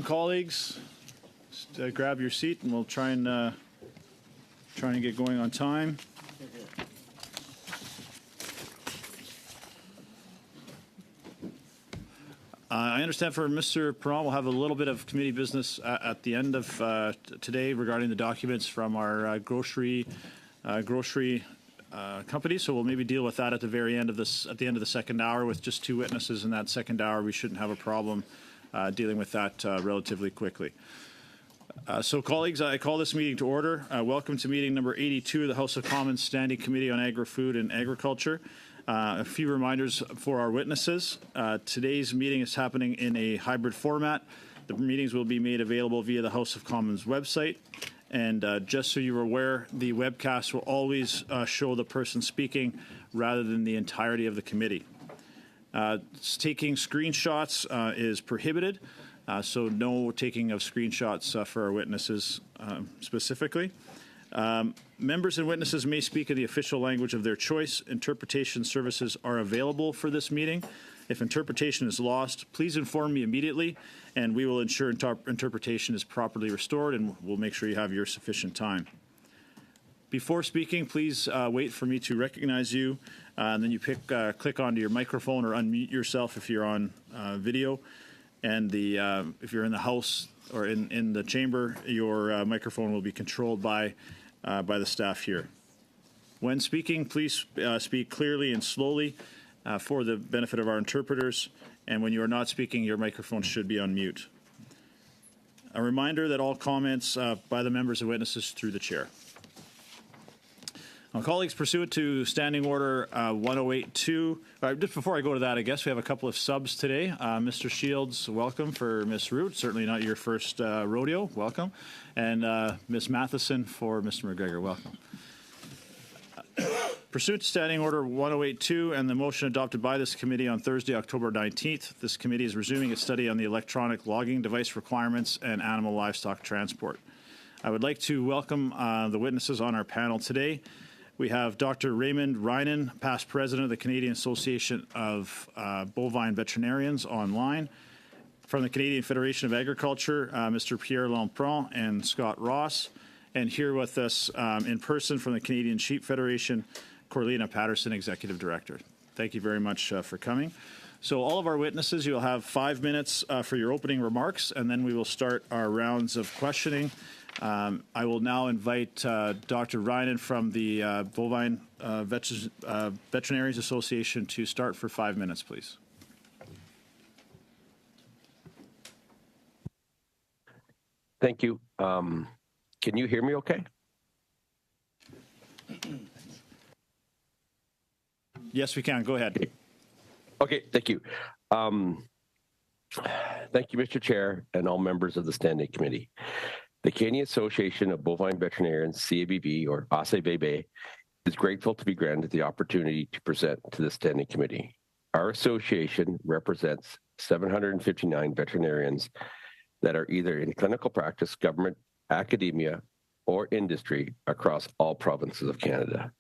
Colleagues, just, grab your seat and we'll try and get going on time. I understand for Mr. Perron, we'll have a little bit of committee business at the end of today regarding the documents from our grocery company. So we'll maybe deal with that at the very end of this, at the end of the second hour, with just 2 witnesses in that second hour. We shouldn't have a problem dealing with that relatively quickly. So, colleagues, I call this meeting to order. Welcome to meeting number 82 of the House of Commons Standing Committee on Agri-Food and Agriculture. A few reminders for our witnesses. Today's meeting is happening in a hybrid format. The meetings will be made available via the House of Commons website. And just so you're aware, the webcast will always show the person speaking rather than the entirety of the committee. Taking screenshots is prohibited, so no taking of screenshots for our witnesses specifically. Members and witnesses may speak in the official language of their choice. Interpretation services are available for this meeting. If interpretation is lost, please inform me immediately, and we will ensure interpretation is properly restored, and we'll make sure you have your sufficient time. Before speaking, please wait for me to recognize you, and then you click onto your microphone or unmute yourself if you're on video. And if you're in the house or in the chamber, your microphone will be controlled by the staff here. When speaking, please speak clearly and slowly for the benefit of our interpreters. And when you are not speaking, your microphone should be on mute. A reminder that all comments by the members and witnesses through the chair. Now, colleagues, pursuant to Standing Order 1082, just before I go to that, I guess we have a couple of subs today. Mr. Shields, welcome for Ms. Root. Certainly not your first rodeo. Welcome. And Ms. Matheson for Mr. McGregor. Welcome. Pursuant to Standing Order 1082 and the motion adopted by this committee on Thursday, October 19th, this committee is resuming its study on the electronic logging device requirements and animal livestock transport. I would like to welcome the witnesses on our panel today. We have Dr. Raymond Reinen, past president of the Canadian Association of Bovine Veterinarians, online. From the Canadian Federation of Agriculture, Mr. Pierre Lampron and Scott Ross. And here with us in person from the Canadian Sheep Federation, Corlina Patterson, Executive Director. Thank you very much for coming. So all of our witnesses, you'll have 5 minutes for your opening remarks, and then we will start our rounds of questioning. I will now invite Dr. Reinen from the Bovine Veterinarians Association to start for 5 minutes, please. Thank you. Can you hear me okay? Yes, we can. Go ahead. Okay, thank you. Thank you, Mr. Chair, and all members of the Standing Committee. The Canadian Association of Bovine Veterinarians, CABV, or ACBB, is grateful to be granted the opportunity to present to the Standing Committee. Our association represents 759 veterinarians that are either in clinical practice, government, academia, or industry across all provinces of Canada.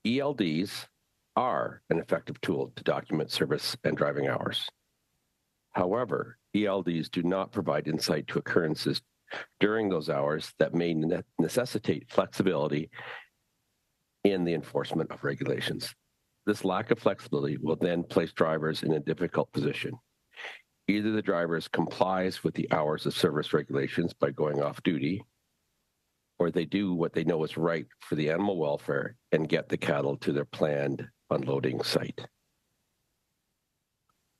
ELDs are an effective tool to document service and driving hours. However, ELDs do not provide insight to occurrences during those hours that may necessitate flexibility in the enforcement of regulations. This lack of flexibility will then place drivers in a difficult position. Either the drivers complies with the hours of service regulations by going off duty, or they do what they know is right for the animal welfare and get the cattle to their planned unloading site.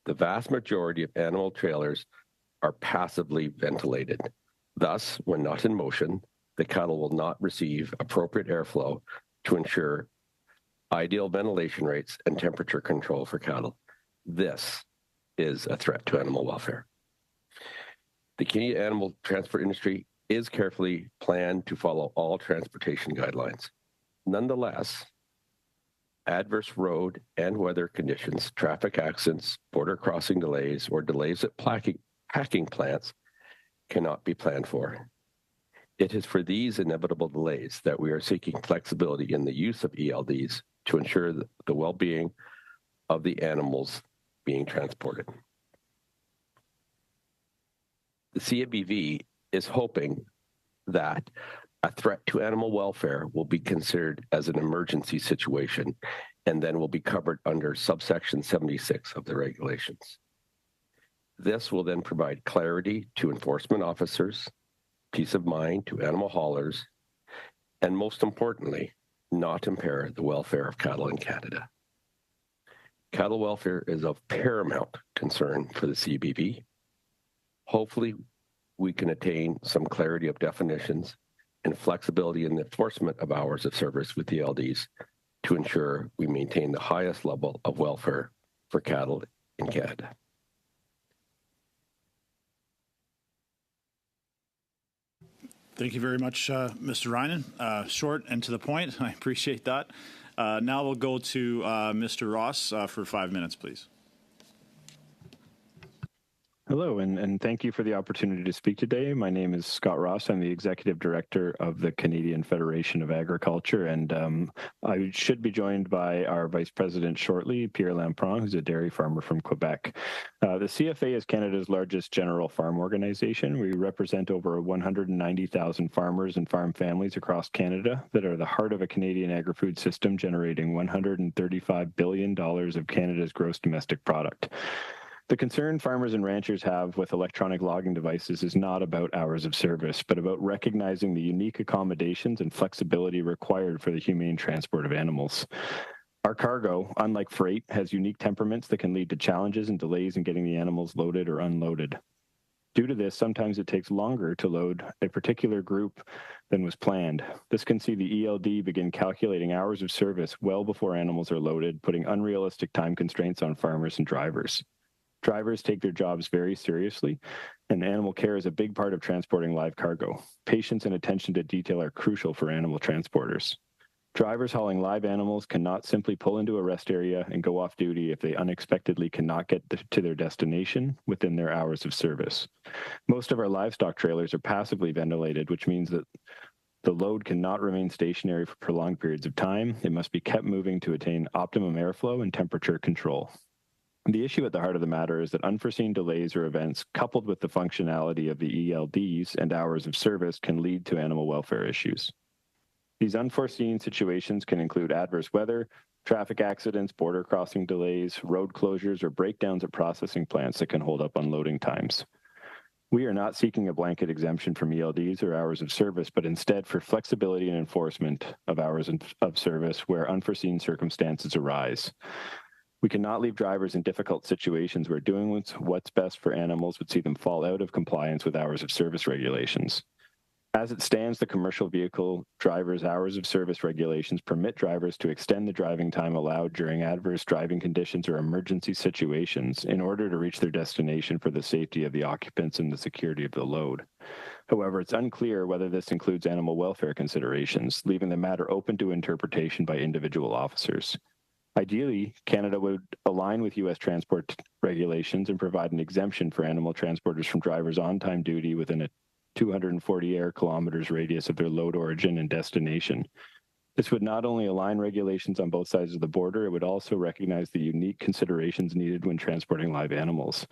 The vast majority of animal trailers are passively ventilated. Thus, when not in motion, the cattle will not receive appropriate airflow to ensure ideal ventilation rates and temperature control for cattle. This is a threat to animal welfare. The Canadian animal transport industry is carefully planned to follow all transportation guidelines. Nonetheless, adverse road and weather conditions, traffic accidents, border crossing delays, or delays at packing plants cannot be planned for. It is for these inevitable delays that we are seeking flexibility in the use of ELDs to ensure the well-being of the animals being transported. The CABV is hoping that a threat to animal welfare will be considered as an emergency situation and then will be covered under subsection 76 of the regulations. This will then provide clarity to enforcement officers, peace of mind to animal haulers, and most importantly, not impair the welfare of cattle in Canada. Cattle welfare is of paramount concern for the CBV. Hopefully, we can attain some clarity of definitions and flexibility in the enforcement of hours of service with ELDs to ensure we maintain the highest level of welfare for cattle in Canada. Thank you very much, Mr. Reinen. Short and to the point. I appreciate that. Now we'll go to Mr. Ross for 5 minutes, please. Hello, and thank you for the opportunity to speak today. My name is Scott Ross. I'm the Executive Director of the Canadian Federation of Agriculture, and I should be joined by our Vice President shortly, Pierre Lampron, who's a dairy farmer from Quebec. The CFA is Canada's largest general farm organization. We represent over 190,000 farmers and farm families across Canada that are the heart of a Canadian agri-food system generating $135 billion of Canada's gross domestic product. The concern farmers and ranchers have with electronic logging devices is not about hours of service, but about recognizing the unique accommodations and flexibility required for the humane transport of animals. Our cargo, unlike freight, has unique temperaments that can lead to challenges and delays in getting the animals loaded or unloaded. Due to this, sometimes it takes longer to load a particular group than was planned. This can see the ELD begin calculating hours of service well before animals are loaded, putting unrealistic time constraints on farmers and drivers. Drivers take their jobs very seriously, and animal care is a big part of transporting live cargo. Patience and attention to detail are crucial for animal transporters. Drivers hauling live animals cannot simply pull into a rest area and go off duty if they unexpectedly cannot get to their destination within their hours of service. Most of our livestock trailers are passively ventilated, which means that the load cannot remain stationary for prolonged periods of time. It must be kept moving to attain optimum airflow and temperature control. The issue at the heart of the matter is that unforeseen delays or events, coupled with the functionality of the ELDs and hours of service, can lead to animal welfare issues. These unforeseen situations can include adverse weather, traffic accidents, border crossing delays, road closures, or breakdowns at processing plants that can hold up unloading times. We are not seeking a blanket exemption from ELDs or hours of service, but instead for flexibility and enforcement of hours of service where unforeseen circumstances arise. We cannot leave drivers in difficult situations where doing what's best for animals would see them fall out of compliance with hours of service regulations. As it stands, the commercial vehicle drivers' hours of service regulations permit drivers to extend the driving time allowed during adverse driving conditions or emergency situations in order to reach their destination for the safety of the occupants and the security of the load. However, it's unclear whether this includes animal welfare considerations, leaving the matter open to interpretation by individual officers. Ideally, Canada would align with U.S. transport regulations and provide an exemption for animal transporters from drivers on-time duty within a 240 air kilometers radius of their load origin and destination. This would not only align regulations on both sides of the border, it would also recognize the unique considerations needed when transporting live animals.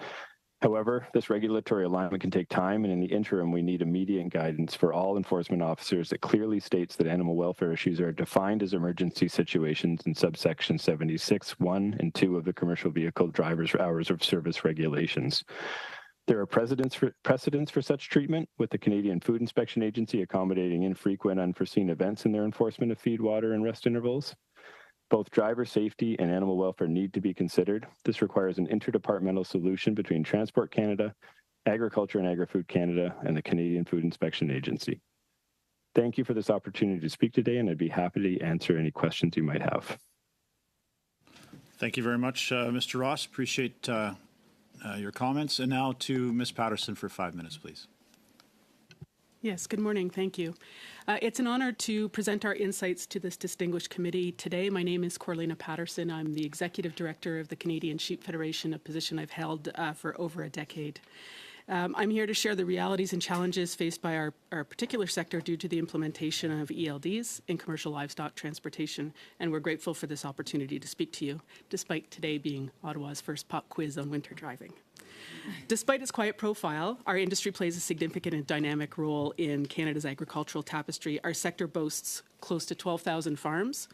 However, this regulatory alignment can take time, and in the interim, we need immediate guidance for all enforcement officers that clearly states that animal welfare issues are defined as emergency situations in subsection 76, 1 and 2 of the Commercial Vehicle Drivers' Hours of Service regulations. There are precedents for such treatment, with the Canadian Food Inspection Agency accommodating infrequent unforeseen events in their enforcement of feed, water, and rest intervals. Both driver safety and animal welfare need to be considered. This requires an interdepartmental solution between Transport Canada, Agriculture and Agri-Food Canada, and the Canadian Food Inspection Agency. Thank you for this opportunity to speak today, and I'd be happy to answer any questions you might have. Thank you very much, Mr. Ross. Appreciate your comments. And now to Ms. Patterson for 5 minutes, please. Yes, good morning. Thank you. It's an honor to present our insights to this distinguished committee today. My name is Corlina Patterson. I'm the Executive Director of the Canadian Sheep Federation, a position I've held for over a decade. I'm here to share the realities and challenges faced by our particular sector due to the implementation of ELDs in commercial livestock transportation, and we're grateful for this opportunity to speak to you, despite today being Ottawa's first pop quiz on winter driving. Despite its quiet profile, our industry plays a significant and dynamic role in Canada's agricultural tapestry. Our sector boasts close to 12,000 farms,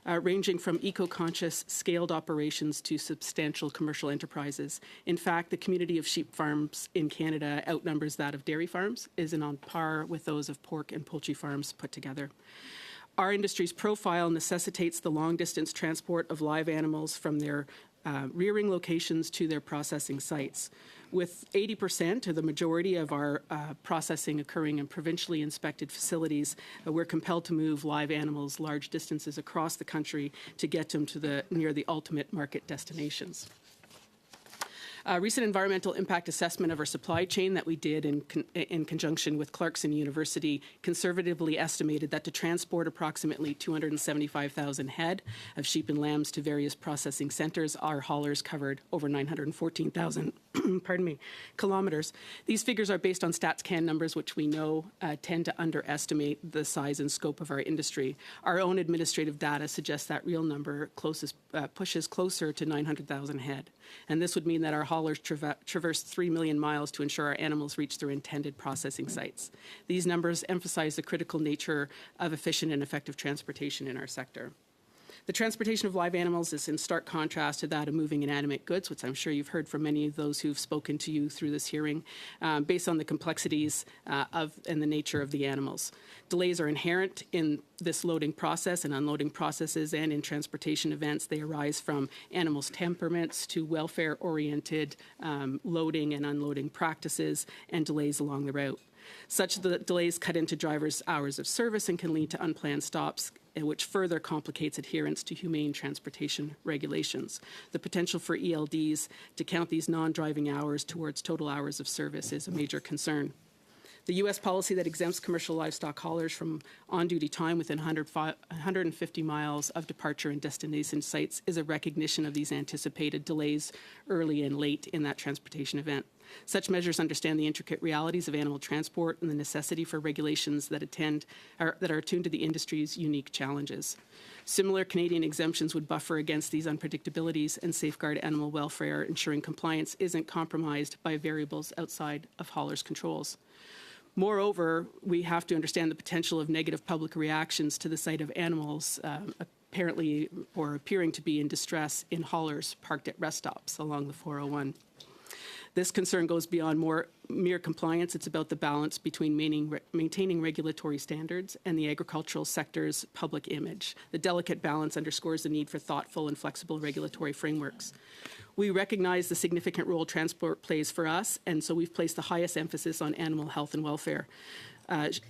ranging from eco-conscious scaled operations to substantial commercial enterprises. In fact, the community of sheep farms in Canada outnumbers that of dairy farms, is on par with those of pork and poultry farms put together. Our industry's profile necessitates the long-distance transport of live animals from their rearing locations to their processing sites. With 80% or the majority of our processing occurring in provincially inspected facilities, we're compelled to move live animals large distances across the country to get them to near the ultimate market destinations. Recent environmental impact assessment of our supply chain that we did in conjunction with Clarkson University conservatively estimated that to transport approximately 275,000 head of sheep and lambs to various processing centres, our haulers covered over 914,000 kilometres. These figures are based on StatsCan numbers, which we know tend to underestimate the size and scope of our industry. Our own administrative data suggests that real number pushes closer to 900,000 head. And this would mean that our haulers traverse 3 million miles to ensure our animals reach their intended processing sites. These numbers emphasize the critical nature of efficient and effective transportation in our sector. The transportation of live animals is in stark contrast to that of moving inanimate goods, which I'm sure you've heard from many of those who've spoken to you through this hearing, based on the complexities and the nature of the animals. Delays are inherent in this loading process and unloading processes, and in transportation events. They arise from animals' temperaments to welfare-oriented loading and unloading practices and delays along the route. Such delays cut into drivers' hours of service and can lead to unplanned stops, which further complicates adherence to humane transportation regulations. The potential for ELDs to count these non-driving hours towards total hours of service is a major concern. The U.S. policy that exempts commercial livestock haulers from on-duty time within 150 miles of departure and destination sites is a recognition of these anticipated delays early and late in that transportation event. Such measures understand the intricate realities of animal transport and the necessity for regulations that are attuned to the industry's unique challenges. Similar Canadian exemptions would buffer against these unpredictabilities and safeguard animal welfare, ensuring compliance isn't compromised by variables outside of haulers' controls. Moreover, we have to understand the potential of negative public reactions to the sight of animals apparently or appearing to be in distress in haulers parked at rest stops along the 401. This concern goes beyond mere compliance. It's about the balance between maintaining regulatory standards and the agricultural sector's public image. The delicate balance underscores the need for thoughtful and flexible regulatory frameworks. We recognize the significant role transport plays for us, and so we've placed the highest emphasis on animal health and welfare.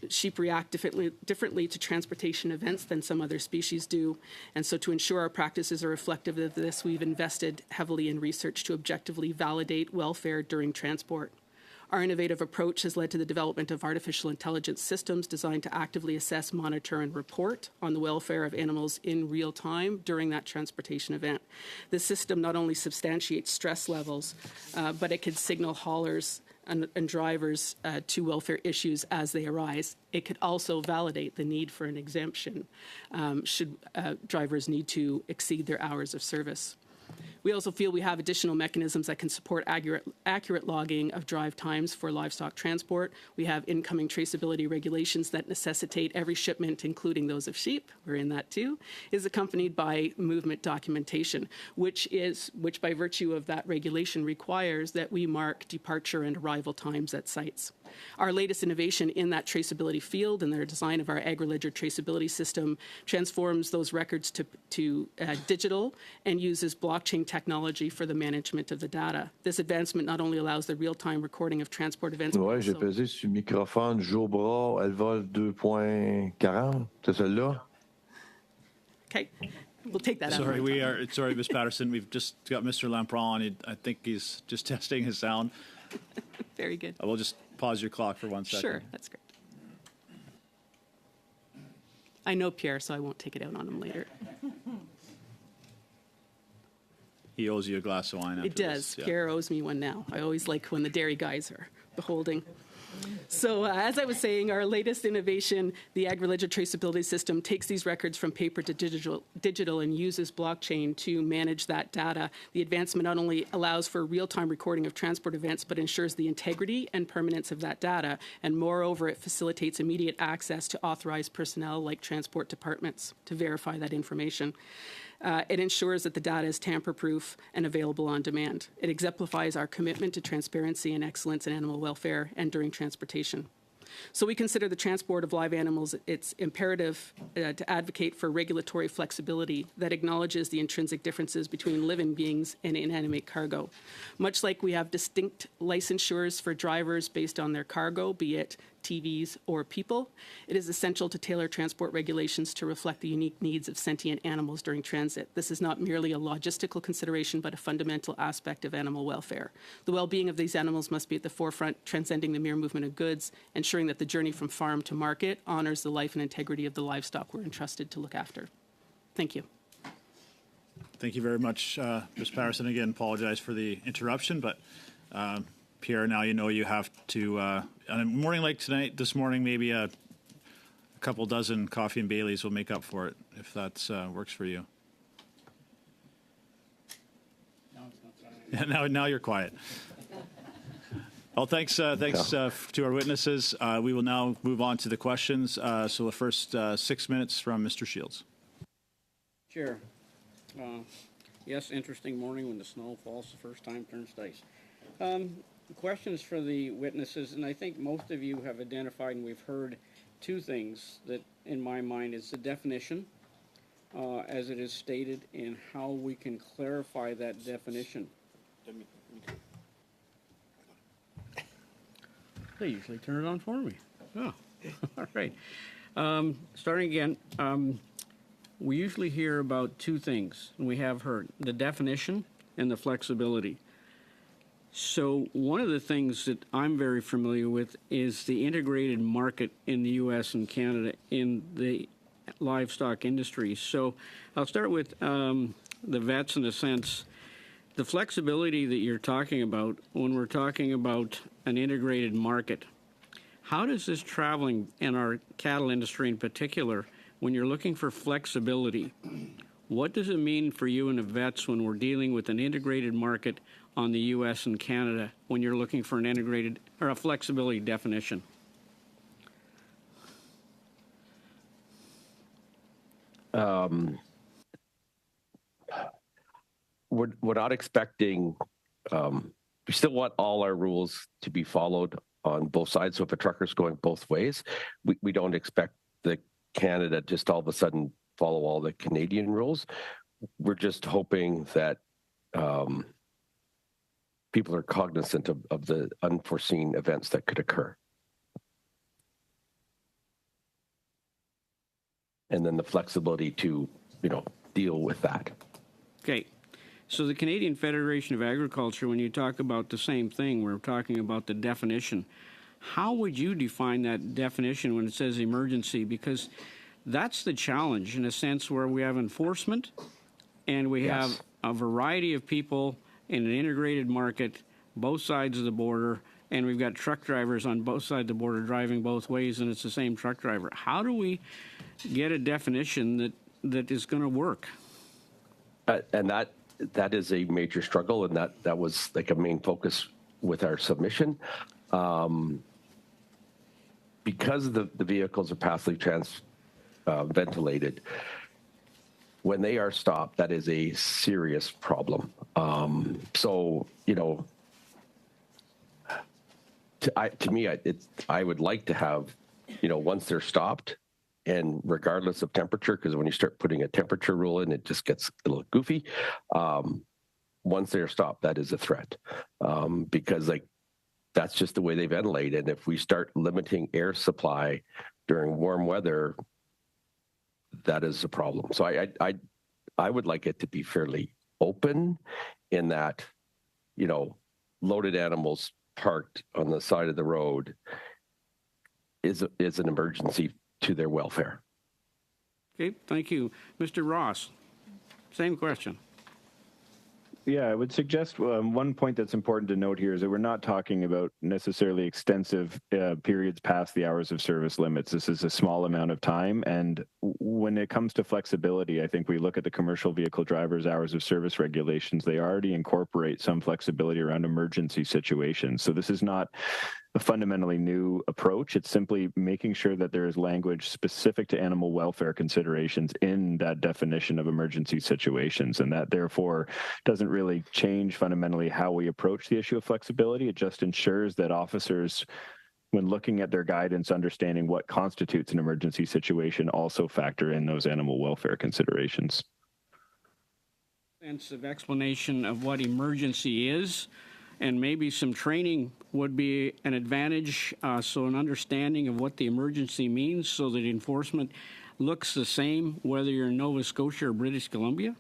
Sheep react differently to transportation events than some other species do, and so to ensure our practices are reflective of this, we've invested heavily in research to objectively validate welfare during transport. Our innovative approach has led to the development of artificial intelligence systems designed to actively assess, monitor, and report on the welfare of animals in real time during that transportation event. This system not only substantiates stress levels, but it can signal haulers and drivers to welfare issues as they arise. It could also validate the need for an exemption should drivers need to exceed their hours of service. We also feel we have additional mechanisms that can support accurate logging of drive times for livestock transport. We have incoming traceability regulations that necessitate every shipment, including those of sheep, we're in that too, is accompanied by movement documentation, which by virtue of that regulation requires that we mark departure and arrival times at sites. Our latest innovation in that traceability field and the design of our Agri-Ledger traceability system transforms those records to digital and uses blockchain technology for the management of the data. This advancement not only allows the real-time recording of transport events. Ouais, j'ai pesé sur le microphone. Joe Bras, elle vole 2.40. C'est celle-là? Okay, we'll take that Sorry, out. Sorry, Ms. Patterson. We've just got Mr. Lampron. I think he's just testing his sound. Very good. We'll just pause your clock for 1 second. Sure, that's great. I know Pierre, so I won't take it out on him later. He owes you a glass of wine after It does. this. Yeah. Pierre owes me one now. I always like when the dairy guys are beholding. So as I was saying, our latest innovation, the Agri-Ledger traceability system, takes these records from paper to digital and uses blockchain to manage that data. The advancement not only allows for real-time recording of transport events, but ensures the integrity and permanence of that data. And moreover, it facilitates immediate access to authorized personnel like transport departments to verify that information. It ensures that the data is tamper-proof and available on demand. It exemplifies our commitment to transparency and excellence in animal welfare and during transportation. So we consider the transport of live animals, it's imperative to advocate for regulatory flexibility that acknowledges the intrinsic differences between living beings and inanimate cargo. Much like we have distinct licensures for drivers based on their cargo, be it TVs or people, it is essential to tailor transport regulations to reflect the unique needs of sentient animals during transit. This is not merely a logistical consideration, but a fundamental aspect of animal welfare. The well-being of these animals must be at the forefront, transcending the mere movement of goods, ensuring that the journey from farm to market honors the life and integrity of the livestock we're entrusted to look after. Thank you. Thank you very much, Ms. Patterson. Again, apologize for the interruption, but Pierre, now you know you have to, on a morning like tonight, this morning, maybe a couple dozen coffee and Baileys will make up for it, if that works for you. Now you're quiet. Well, thanks to our witnesses. We will now move on to the questions. So the first 6 minutes from Mr. Shields. Chair. Yes, interesting morning when the snow falls the first time, turns to ice. Questions for the witnesses, and I think most of you have identified, and we've heard two things that, in my mind, is the definition, as it is stated, and how we can clarify that definition. They usually turn it on for me. Oh, all right. Starting again, we usually hear about two things, and we have heard the definition and the flexibility. So one of the things that I'm very familiar with is the integrated market in the U.S. and Canada in the livestock industry. So I'll start with the vets in a sense. The flexibility that you're talking about when we're talking about an integrated market, how does this traveling in our cattle industry in particular, when you're looking for flexibility, what does it mean for you and the vets when we're dealing with an integrated market on the U.S. and Canada when you're looking for an integrated or a flexibility definition? We're not expecting, we still want all our rules to be followed on both sides. So if a trucker's going both ways, we don't expect the Canada just all of a sudden follow all the Canadian rules. We're just hoping that people are cognizant of the unforeseen events that could occur. And then the flexibility to, deal with that. Okay. So the Canadian Federation of Agriculture, when you talk about the same thing, we're talking about the definition. How would you define that definition when it says emergency? Because that's the challenge in a sense where we have enforcement and we have a variety of people in an integrated market, both sides of the border, and we've got truck drivers on both sides of the border driving both ways, and it's the same truck driver. How do we get a definition that is going to work? And that is a major struggle, and that was like a main focus with our submission. Because the vehicles are passively ventilated, when they are stopped, that is a serious problem. So, to me, I would like to have, once they're stopped, and regardless of temperature, because when you start putting a temperature rule in, it just gets a little goofy. Once they're stopped, that is a threat, because that's just the way they ventilate. And if we start limiting air supply during warm weather, that is a problem. So I would like it to be fairly open in that, loaded animals parked on the side of the road is an emergency to their welfare. Okay, thank you. Mr. Ross, same question. Yeah, I would suggest one point that's important to note here is that we're not talking about necessarily extensive periods past the hours of service limits. This is a small amount of time. And when it comes to flexibility, I think we look at the commercial vehicle drivers' hours of service regulations. They already incorporate some flexibility around emergency situations. So this is not a fundamentally new approach. It's simply making sure that there is language specific to animal welfare considerations in that definition of emergency situations. And that therefore doesn't really change fundamentally how we approach the issue of flexibility. It just ensures that officers, when looking at their guidance, understanding what constitutes an emergency situation, also factor in those animal welfare considerations. Sense of explanation of what emergency is, and maybe some training would be an advantage, so an understanding of what the emergency means so that enforcement looks the same whether you're in Nova Scotia or British Columbia?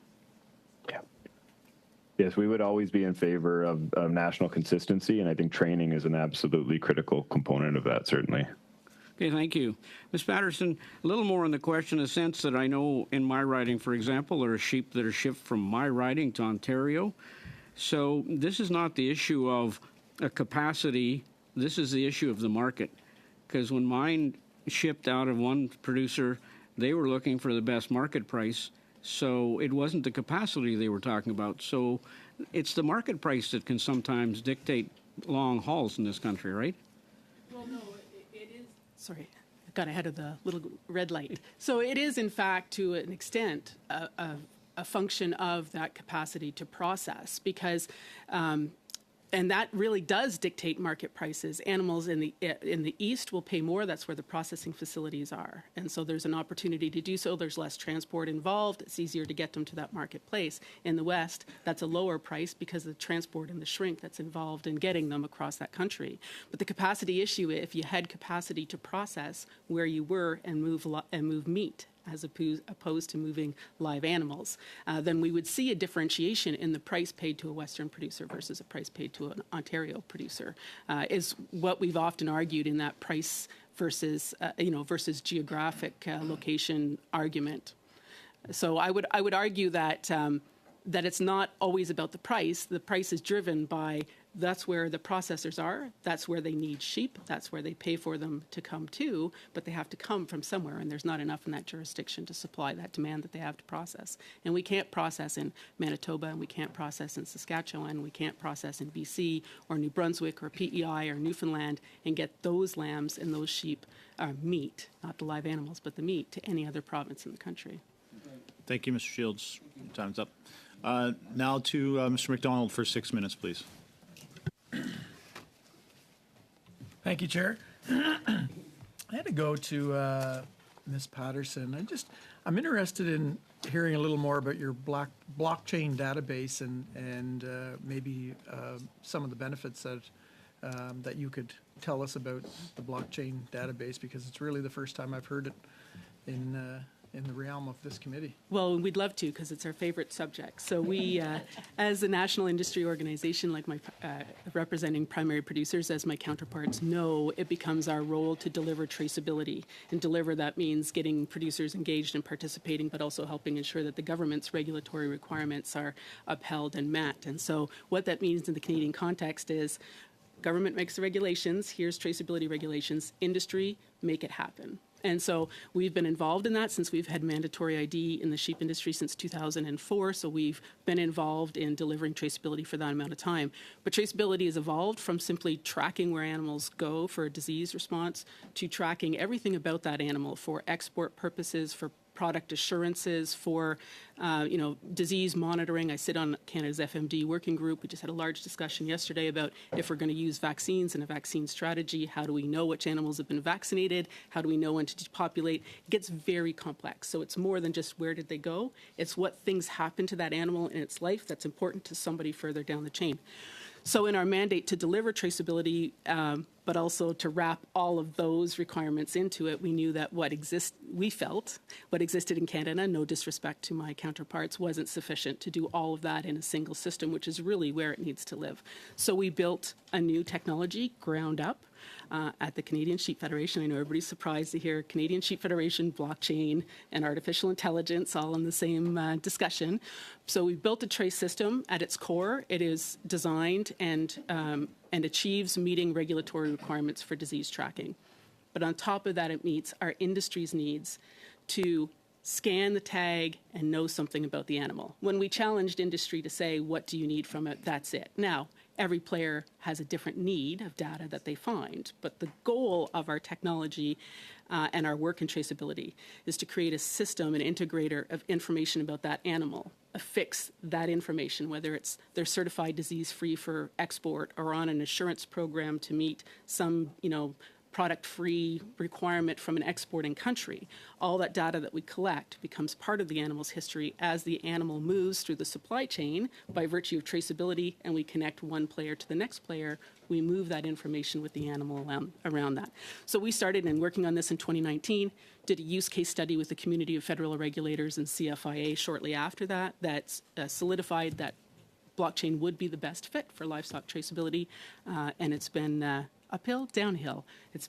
Yeah. Yes, we would always be in favor of national consistency, and I think training is an absolutely critical component of that, certainly. Okay, thank you. Ms. Patterson, a little more on the question, in the sense that I know in my riding, for example, there are sheep that are shipped from my riding to Ontario. So this is not the issue of a capacity, this is the issue of the market. Because when mine shipped out of one producer, they were looking for the best market price. So it wasn't the capacity they were talking about. So it's the market price that can sometimes dictate long hauls in this country, right? Well, no, it is. Sorry, I got ahead of the little red light. So it is, in fact, to an extent, a function of that capacity to process, because and that really does dictate market prices. Animals in the east will pay more. That's where the processing facilities are. And so there's an opportunity to do so. There's less transport involved. It's easier to get them to that marketplace. In the west, that's a lower price because of the transport and the shrink that's involved in getting them across that country. But the capacity issue, if you had capacity to process where you were and move meat, as opposed to moving live animals, then we would see a differentiation in the price paid to a Western producer versus a price paid to an Ontario producer, is what we've often argued in that price versus geographic location argument. So I would argue that that it's not always about the price. The price is driven by that's where the processors are, that's where they need sheep, that's where they pay for them to come to, but they have to come from somewhere, and there's not enough in that jurisdiction to supply that demand that they have to process. And we can't process in Manitoba, and we can't process in Saskatchewan, and we can't process in BC or New Brunswick or PEI or Newfoundland and get those lambs and those sheep meat, not the live animals, but the meat, to any other province in the country. Thank you, Mr. Shields. Time's up. Now to Mr. McDonald for 6 minutes, please. Thank you, Chair. I had to go to Ms. Patterson. I'm interested in hearing a little more about your blockchain database and maybe some of the benefits that you could tell us about the blockchain database, because it's really the first time I've heard it in the realm of this committee. Well, we'd love to, because it's our favorite subject. So we, as a national industry organization, like my representing primary producers, as my counterparts know, it becomes our role to deliver traceability. And deliver, that means getting producers engaged and participating, but also helping ensure that the government's regulatory requirements are upheld and met. And so what that means in the Canadian context is government makes the regulations, here's traceability regulations, industry, make it happen. And so we've been involved in that since we've had mandatory ID in the sheep industry since 2004. So we've been involved in delivering traceability for that amount of time. But traceability has evolved from simply tracking where animals go for a disease response to tracking everything about that animal for export purposes, for product assurances, for disease monitoring. I sit on Canada's FMD working group. We just had a large discussion yesterday about if we're going to use vaccines and a vaccine strategy, how do we know which animals have been vaccinated? How do we know when to depopulate? It gets very complex. So it's more than just where did they go. It's what things happen to that animal in its life that's important to somebody further down the chain. So in our mandate to deliver traceability, but also to wrap all of those requirements into it, we knew that we felt what existed in Canada, no disrespect to my counterparts, wasn't sufficient to do all of that in a single system, which is really where it needs to live. So we built a new technology, ground up, at the Canadian Sheep Federation. I know everybody's surprised to hear Canadian Sheep Federation, blockchain, and artificial intelligence all in the same discussion. So we've built a trace system. At its core, it is designed and achieves meeting regulatory requirements for disease tracking. But on top of that, it meets our industry's needs to scan the tag and know something about the animal. When we challenged industry to say, what do you need from it, that's it. Now, every player has a different need of data that they find, but the goal of our technology and our work in traceability is to create a system, an integrator of information about that animal, affix that information, whether it's they're certified disease-free for export or on an assurance program to meet some, product-free requirement from an exporting country. All that data that we collect becomes part of the animal's history as the animal moves through the supply chain by virtue of traceability, and we connect one player to the next player. We move that information with the animal around that. So we started in working on this in 2019, did a use case study with the community of federal regulators and CFIA shortly after that, that solidified that blockchain would be the best fit for livestock traceability, and it's been uphill, downhill. It's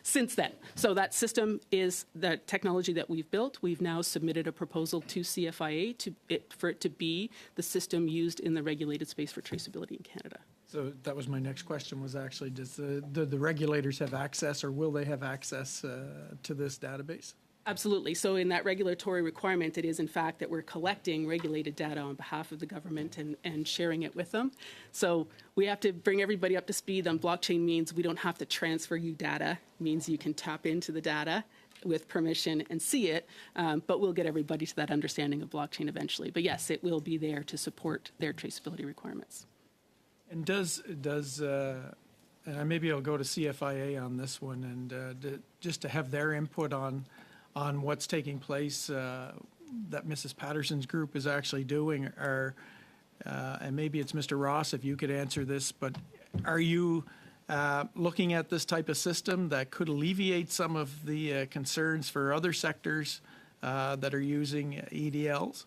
since then. So that system is the technology that we've built. We've now submitted a proposal to CFIA for it to be the system used in the regulated space for traceability in Canada. So that was my next question, was actually, does the regulators have access, or will they have access to this database? Absolutely. So in that regulatory requirement, it is in fact that we're collecting regulated data on behalf of the government and sharing it with them. So we have to bring everybody up to speed on blockchain means we don't have to transfer you data. It means you can tap into the data with permission and see it, but we'll get everybody to that understanding of blockchain eventually. But yes, it will be there to support their traceability requirements. And maybe I'll go to CFIA on this one, and just to have their input on what's taking place that Mrs. Patterson's group is actually doing, and maybe it's Mr. Ross, if you could answer this, but are you looking at this type of system that could alleviate some of the concerns for other sectors that are using EDLs?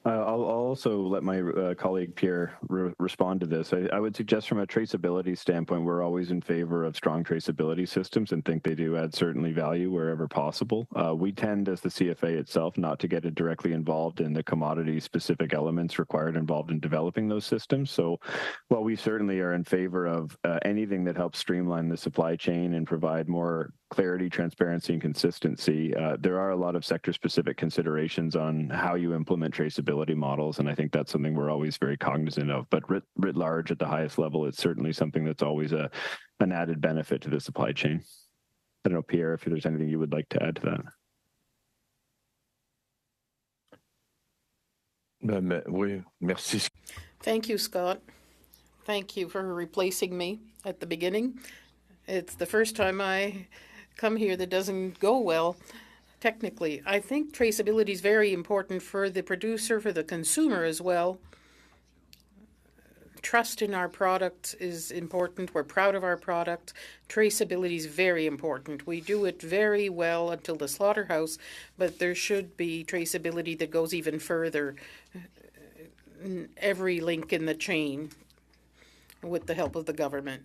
I'll also let my colleague Pierre respond to this. I would suggest from a traceability standpoint, we're always in favor of strong traceability systems and think they do add certainly value wherever possible. We tend, as the CFA itself, not to get directly involved in the commodity-specific elements required involved in developing those systems. So while we certainly are in favor of anything that helps streamline the supply chain and provide more clarity, transparency, and consistency, there are a lot of sector-specific considerations on how you implement traceability models, and I think that's something we're always very cognizant of. But writ large, at the highest level, it's certainly something that's always an added benefit to the supply chain. I don't know, Pierre, if there's anything you would like to add to that. Oui, merci. Thank you, Scott. Thank you for replacing me at the beginning. It's the first time I come here that doesn't go well. Technically, I think traceability is very important for the producer, for the consumer as well. Trust in our product is important. We're proud of our product. Traceability is very important. We do it very well until the slaughterhouse, but there should be traceability that goes even further. Every link in the chain with the help of the government.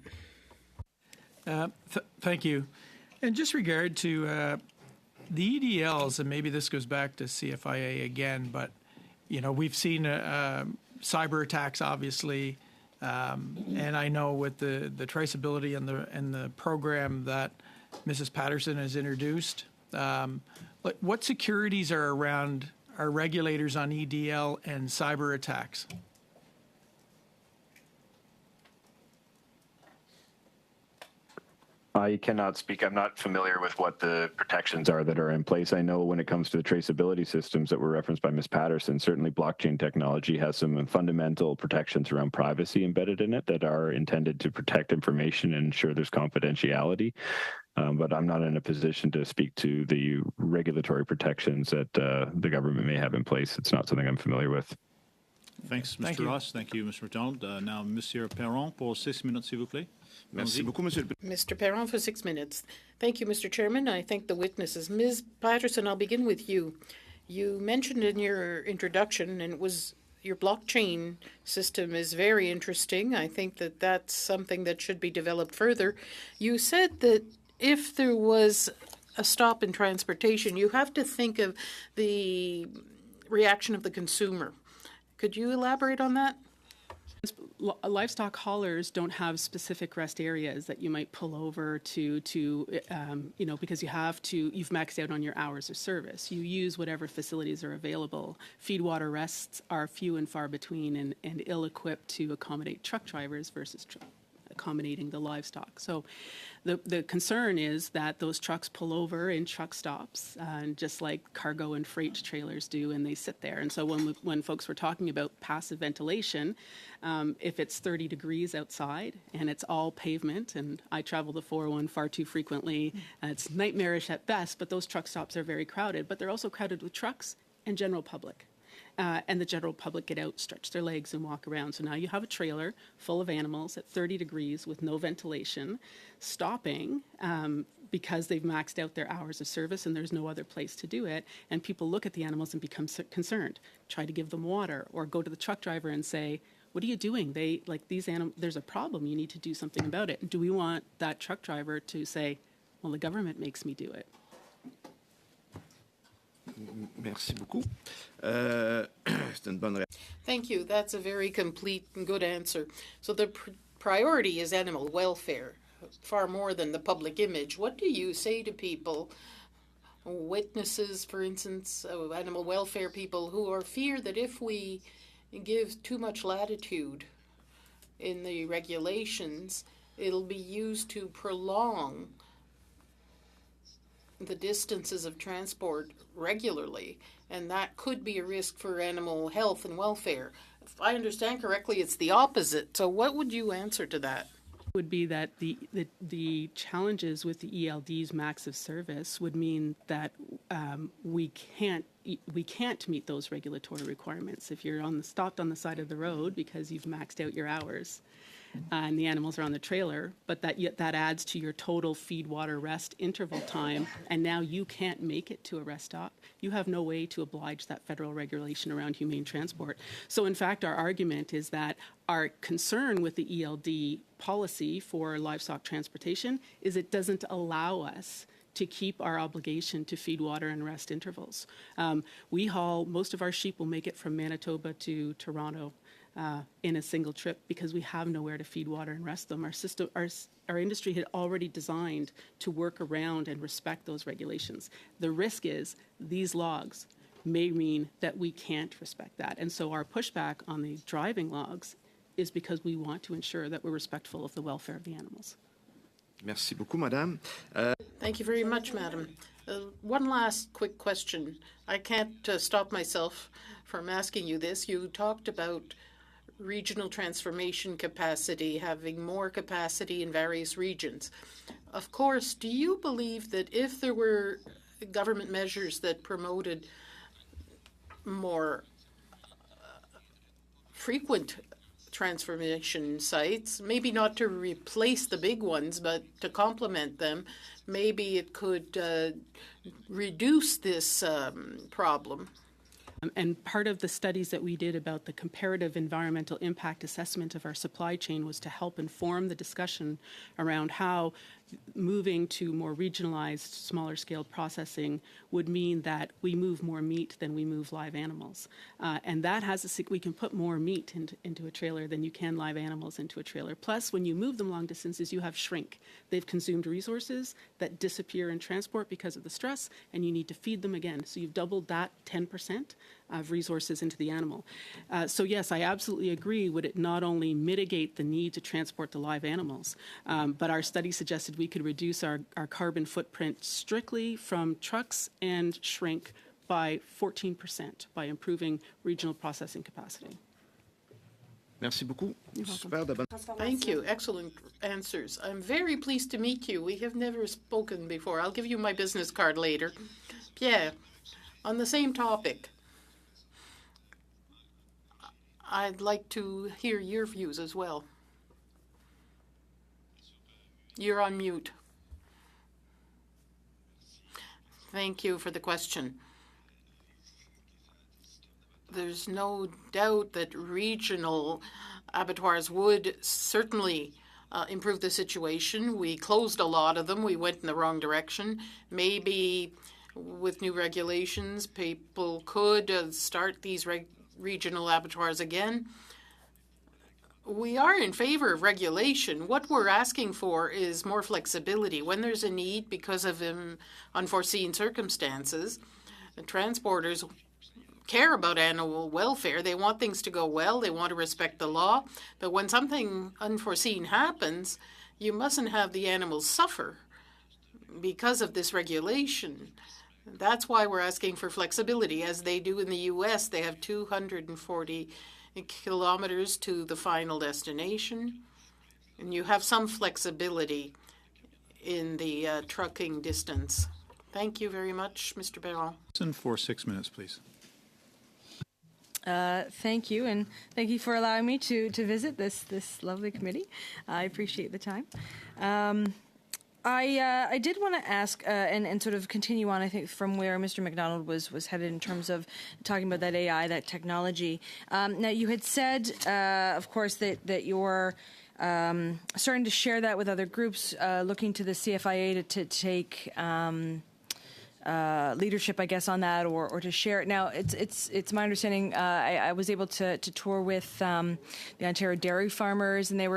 Thank you. And just regard to the EDLs, and maybe this goes back to CFIA again, but we've seen cyber attacks, obviously, and I know with the traceability and the program that Mrs. Patterson has introduced, what securities are around our regulators on EDL and cyber attacks? I cannot speak. I'm not familiar with what the protections are that are in place. I know when it comes to the traceability systems that were referenced by Ms. Patterson, certainly blockchain technology has some fundamental protections around privacy embedded in it that are intended to protect information and ensure there's confidentiality. But I'm not in a position to speak to the regulatory protections that the government may have in place. It's not something I'm familiar with. Thanks, Mr. Ross. Thank you, Mr. McDonald. Now, Monsieur Perron, pour 6 minutes, s'il vous plaît. Merci beaucoup, Monsieur. Mr. Perron for 6 minutes. Thank you, Mr. Chairman. I thank the witnesses. Ms. Patterson, I'll begin with you. You mentioned in your introduction, and it was your blockchain system is very interesting. I think that that's something that should be developed further. You said that if there was a stop in transportation, you have to think of the reaction of the consumer. Could you elaborate on that? Livestock haulers don't have specific rest areas that you might pull over to because you've maxed out on your hours of service. You use whatever facilities are available. Feedwater rests are few and far between and ill-equipped to accommodate truck drivers versus accommodating the livestock. So the concern is that those trucks pull over in truck stops, just like cargo and freight trailers do, and they sit there. And so when folks were talking about passive ventilation, if it's 30 degrees outside and it's all pavement, and I travel the 401 far too frequently, it's nightmarish at best, but those truck stops are very crowded. But they're also crowded with trucks and general public. And the general public get out, stretch their legs, and walk around. So now you have a trailer full of animals at 30 degrees with no ventilation, stopping because they've maxed out their hours of service and there's no other place to do it. And people look at the animals and become concerned, try to give them water, or go to the truck driver and say, "What are you doing? There's a problem. You need to do something about it." And do we want that truck driver to say, "Well, the government makes me do it"? Merci beaucoup. C'est une bonne réponse. Thank you. That's a very complete and good answer. So the priority is animal welfare, far more than the public image. What do you say to people, witnesses, for instance, animal welfare people who are fear that if we give too much latitude in the regulations, it'll be used to prolong the distances of transport regularly, and that could be a risk for animal health and welfare. If I understand correctly, it's the opposite. So what would you answer to that? Would be that the challenges with the ELD's max of service would mean that we can't meet those regulatory requirements. If you're stopped on the side of the road because you've maxed out your hours, and the animals are on the trailer, but that adds to your total feed, water, rest interval time, and now you can't make it to a rest stop. You have no way to oblige that federal regulation around humane transport. So in fact, our argument is that our concern with the ELD policy for livestock transportation is it doesn't allow us to keep our obligation to feed, water, and rest intervals. Most of our sheep will make it from Manitoba to Toronto in a single trip because we have nowhere to feed, water, and rest them. Our industry had already designed to work around and respect those regulations. The risk is these logs may mean that we can't respect that. And so our pushback on the driving logs is because we want to ensure that we're respectful of the welfare of the animals. Merci beaucoup, madame. Thank you very much, madam. One last quick question. I can't stop myself from asking you this. You talked about regional transformation capacity, having more capacity in various regions. Of course, do you believe that if there were government measures that promoted more frequent transformation sites, maybe not to replace the big ones, but to complement them, maybe it could reduce this problem? And part of the studies that we did about the comparative environmental impact assessment of our supply chain was to help inform the discussion around how moving to more regionalized, smaller scale processing would mean that we move more meat than we move live animals. And that we can put more meat into a trailer than you can live animals into a trailer. Plus, when you move them long distances, you have shrink. They've consumed resources that disappear in transport because of the stress, and you need to feed them again. So you've doubled that 10% of resources into the animal. So yes, I absolutely agree. Would it not only mitigate the need to transport the live animals, but our study suggested we could reduce our carbon footprint strictly from trucks and shrink by 14% by improving regional processing capacity. Merci beaucoup. Super, thank you. Excellent answers. I'm very pleased to meet you. We have never spoken before. I'll give you my business card later. Pierre, on the same topic, I'd like to hear your views as well. You're on mute. Thank you for the question. There's no doubt that regional abattoirs would certainly improve the situation. We closed a lot of them. We went in the wrong direction. Maybe with new regulations, people could start these regional abattoirs again. We are in favor of regulation. What we're asking for is more flexibility. When there's a need because of unforeseen circumstances, the transporters care about animal welfare. They want things to go well. They want to respect the law. But when something unforeseen happens, you mustn't have the animals suffer because of this regulation. That's why we're asking for flexibility. As they do in the U.S., they have 240 kilometers to the final destination, and you have some flexibility in the trucking distance. Thank you very much, Mr. Barron. For 6 minutes, please. Thank you, and thank you for allowing me to visit this lovely committee. I appreciate the time. I did want to ask and sort of continue on, I think, from where Mr. McDonald was headed in terms of talking about that AI, that technology. Now, you had said, of course, that you're starting to share that with other groups, looking to the CFIA to take leadership, I guess, on that, or to share it. Now, it's my understanding. I was able to tour with the Ontario dairy farmers, and they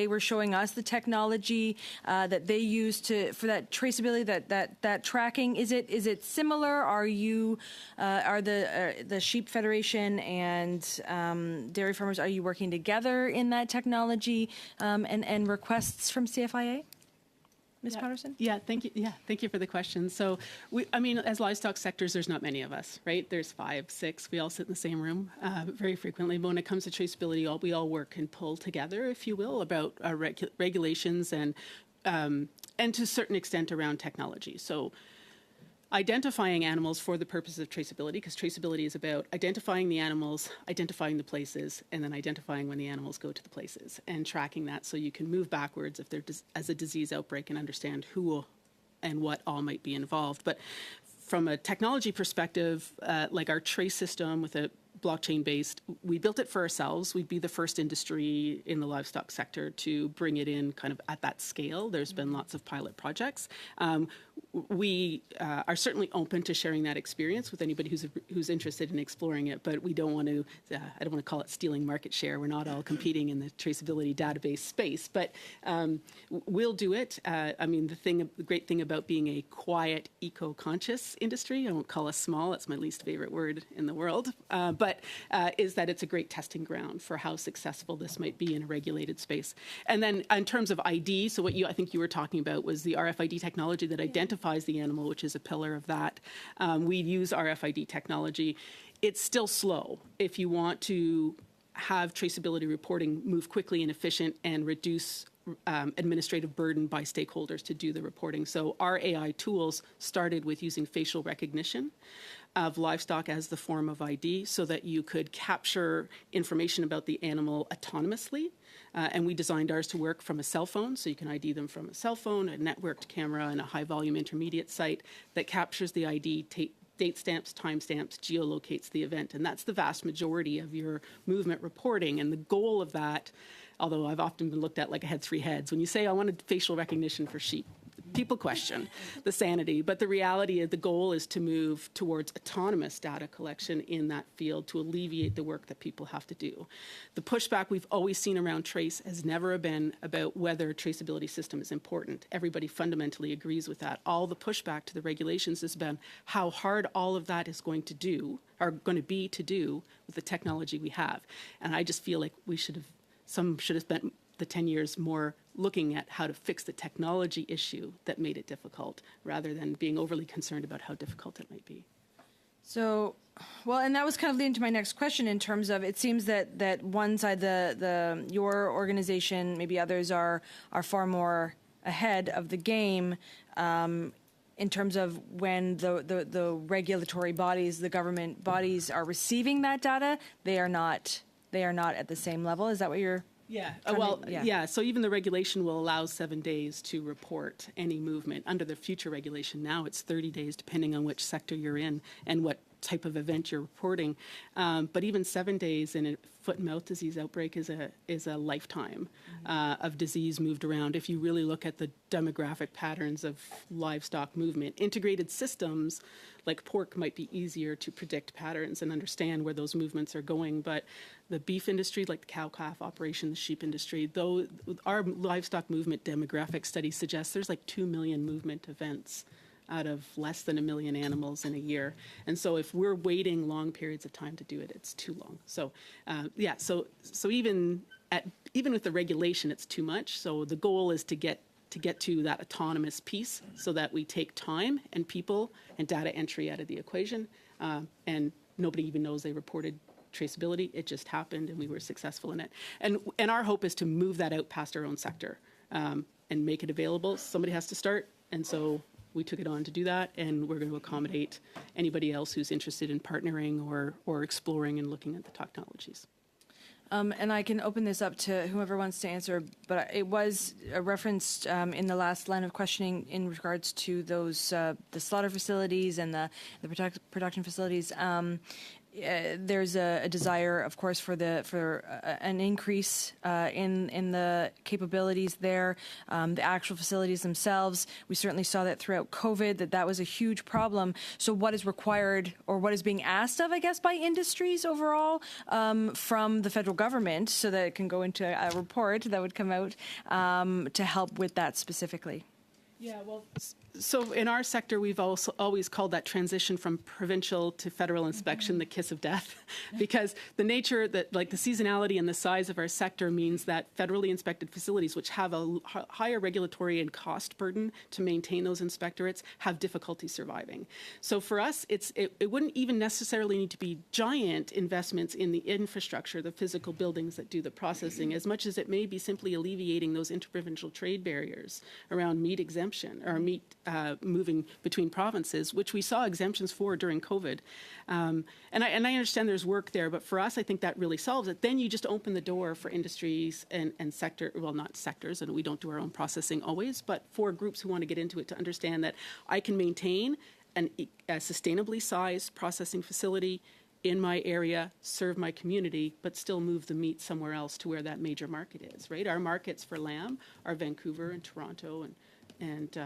were showing us the technology that they use for that traceability, that tracking. Is it similar? Are the Sheep Federation and dairy farmers, are you working together in that technology and requests from CFIA? Ms. Patterson? Yeah, thank you. Yeah, thank you for the question. So, as livestock sectors, there's not many of us, right? There's 5, 6. We all sit in the same room very frequently. But when it comes to traceability, we all work and pull together, if you will, about regulations and to a certain extent around technology. So, identifying animals for the purpose of traceability, because traceability is about identifying the animals, identifying the places, and then identifying when the animals go to the places, and tracking that so you can move backwards if there's as a disease outbreak and understand who and what all might be involved. But from a technology perspective, like our trace system with a blockchain-based, we built it for ourselves. We'd be the first industry in the livestock sector to bring it in kind of at that scale. There's been lots of pilot projects. We are certainly open to sharing that experience with anybody who's interested in exploring it, but we don't want to, I don't want to call it stealing market share. We're not all competing in the traceability database space, but we'll do it. The great thing about being a quiet, eco-conscious industry, I won't call us small, it's my least favorite word in the world, but is that it's a great testing ground for how successful this might be in a regulated space. And then in terms of ID, so what I think you were talking about was the RFID technology that identifies the animal, which is a pillar of that. We use RFID technology. It's still slow. If you want to have traceability reporting move quickly and efficient and reduce administrative burden by stakeholders to do the reporting. So our AI tools started with using facial recognition of livestock as the form of ID so that you could capture information about the animal autonomously. And we designed ours to work from a cell phone, so you can ID them from a cell phone, a networked camera, and a high-volume intermediate site that captures the ID, date stamps, time stamps, geolocates the event. And that's the vast majority of your movement reporting. And the goal of that, although I've often been looked at like I had 3 heads, when you say I wanted facial recognition for sheep, people question the sanity, but the reality of the goal is to move towards autonomous data collection in that field to alleviate the work that people have to do. The pushback we've always seen around trace has never been about whether a traceability system is important. Everybody fundamentally agrees with that. All the pushback to the regulations has been how hard all of that is going to be to do with the technology we have. And I just feel like some should have spent the 10 years more looking at how to fix the technology issue that made it difficult rather than being overly concerned about how difficult it might be. So, well, and that was kind of leading to my next question in terms of it seems that one side, your organization, maybe others are far more ahead of the game in terms of when the regulatory bodies, the government bodies are receiving that data, they are not at the same level. Is that what you're... Yeah. Yeah. So even the regulation will allow 7 days to report any movement. Under the future regulation now, it's 30 days, depending on which sector you're in and what type of event you're reporting. But even 7 days in a foot and mouth disease outbreak is a lifetime of disease moved around. If you really look at the demographic patterns of livestock movement, integrated systems like pork might be easier to predict patterns and understand where those movements are going. But the beef industry, like the cow-calf operation, the sheep industry, though our livestock movement demographic study suggests there's like 2 million movement events out of less than 1 million animals in a year. And so if we're waiting long periods of time to do it, it's too long. So so even with the regulation, it's too much. So the goal is to get to that autonomous piece so that we take time and people and data entry out of the equation. And nobody even knows they reported traceability. It just happened and we were successful in it. And our hope is to move that out past our own sector and make it available. Somebody has to start. And so we took it on to do that, and we're going to accommodate anybody else who's interested in partnering or exploring and looking at the technologies. And I can open this up to whoever wants to answer, but it was referenced in the last line of questioning in regards to those the slaughter facilities and the production facilities. There's a desire, of course, for an increase in the capabilities there, the actual facilities themselves. We certainly saw that throughout COVID, that was a huge problem. So what is required, or what is being asked of, I guess, by industries overall from the federal government, so that it can go into a report that would come out to help with that specifically? Yeah, well, so in our sector, we've also always called that transition from provincial to federal inspection the kiss of death, because the nature that, like the seasonality and the size of our sector means that federally inspected facilities, which have a higher regulatory and cost burden to maintain those inspectorates, have difficulty surviving. So for us, it wouldn't even necessarily need to be giant investments in the infrastructure, the physical buildings that do the processing, as much as it may be simply alleviating those interprovincial trade barriers around meat exemption or meat moving between provinces, which we saw exemptions for during COVID. And I understand there's work there, but for us, I think that really solves it. Then you just open the door for industries and sector, well, not sectors, and we don't do our own processing always, but for groups who want to get into it to understand that I can maintain a sustainably sized processing facility in my area, serve my community, but still move the meat somewhere else to where that major market is, right? Our markets for lamb are Vancouver and Toronto and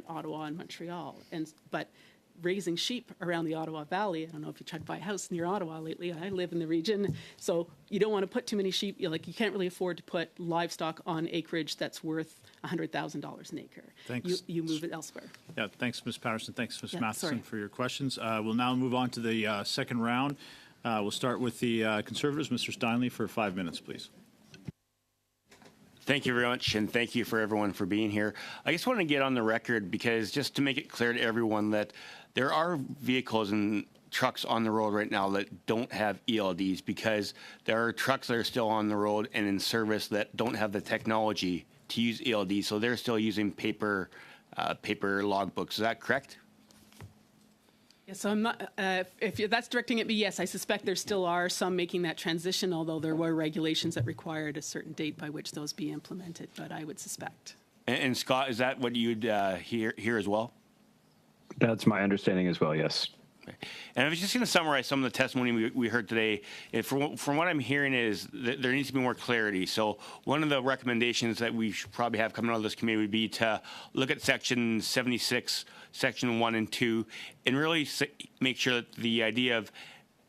Ottawa and Montreal. But raising sheep around the Ottawa Valley, I don't know if you tried to buy a house near Ottawa lately. I live in the region, so you don't want to put too many sheep. You can't really afford to put livestock on acreage that's worth $100,000 an acre. Thanks. You move it elsewhere. Yeah, thanks, Ms. Patterson. Thanks, Ms. Matheson, sorry. for your questions. We'll now move on to the second round. We'll start with the Conservatives. Mr. Steinley, for 5 minutes, please. Thank you very much, and thank you for everyone for being here. I just want to get on the record, because just to make it clear to everyone that there are vehicles and trucks on the road right now that don't have ELDs, because there are trucks that are still on the road and in service that don't have the technology to use ELDs, so they're still using paper logbooks. Is that correct? Yeah, so I'm not, if that's directing at me, yes, I suspect there still are some making that transition, although there were regulations that required a certain date by which those be implemented, but I would suspect. And Scott, is that what you'd hear as well? That's my understanding as well, yes. And I was just going to summarize some of the testimony we heard today. And from what I'm hearing is that there needs to be more clarity. So one of the recommendations that we should probably have coming out of this committee would be to look at Section 76, Section 1 and 2, and really make sure that the idea of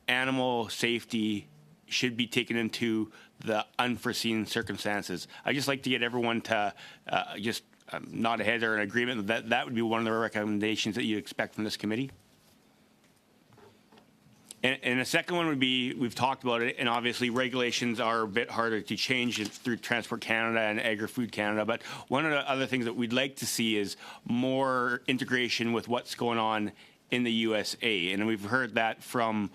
animal safety should be taken into the unforeseen circumstances. I'd just like to get everyone to just nod ahead or an agreement that that would be one of the recommendations that you expect from this committee. And the second one would be, we've talked about it, and obviously regulations are a bit harder to change through Transport Canada and Agri-Food Canada, but one of the other things that we'd like to see is more integration with what's going on in the USA. And we've heard that from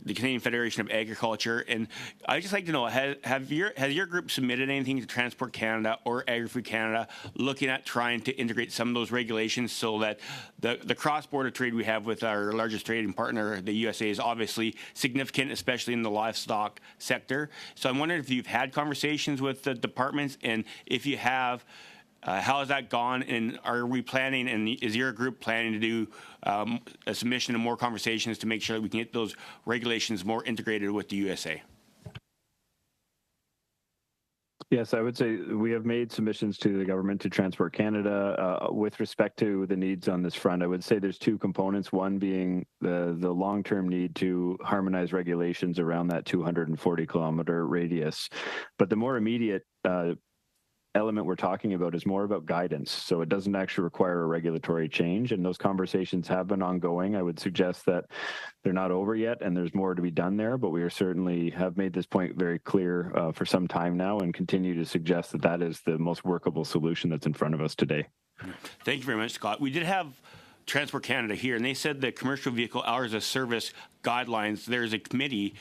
the Canadian Federation of Agriculture. And I'd just like to know, has your group submitted anything to Transport Canada or Agri-Food Canada looking at trying to integrate some of those regulations so that the cross-border trade we have with our largest trading partner, the USA, is obviously significant, especially in the livestock sector. So I'm wondering if you've had conversations with the departments, and if you have, How has that gone? And are we planning, and is your group planning to do a submission and more conversations to make sure that we can get those regulations more integrated with the USA? Yes, I would say we have made submissions to the government, to Transport Canada, with respect to the needs on this front. I would say there's two components, one being the long-term need to harmonize regulations around that 240-kilometer radius. But the more immediate element we're talking about is more about guidance. So it doesn't actually require a regulatory change, and those conversations have been ongoing. I would suggest that they're not over yet, and there's more to be done there, but we are certainly have made this point very clear for some time now and continue to suggest that that is the most workable solution that's in front of us today. Thank you very much, Scott. We did have Transport Canada here, and they said the commercial vehicle hours of service guidelines, there's a committee,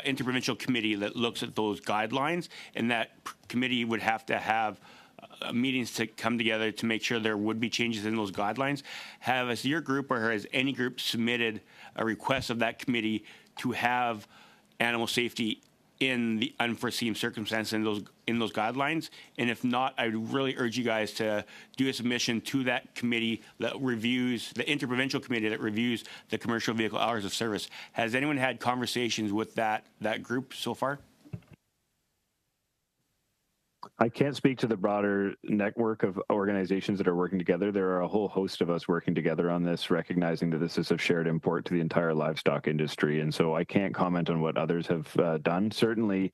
interprovincial committee that looks at those guidelines, and that committee would have to have meetings to come together to make sure there would be changes in those guidelines. Has your group or has any group submitted a request of that committee to have animal safety in the unforeseen circumstances in those guidelines? And if not, I would really urge you guys to do a submission to that committee that reviews, the interprovincial committee that reviews the commercial vehicle hours of service. Has anyone had conversations with that group so far? I can't speak to the broader network of organizations that are working together. There are a whole host of us working together on this, recognizing that this is of shared import to the entire livestock industry. And so I can't comment on what others have done. Certainly,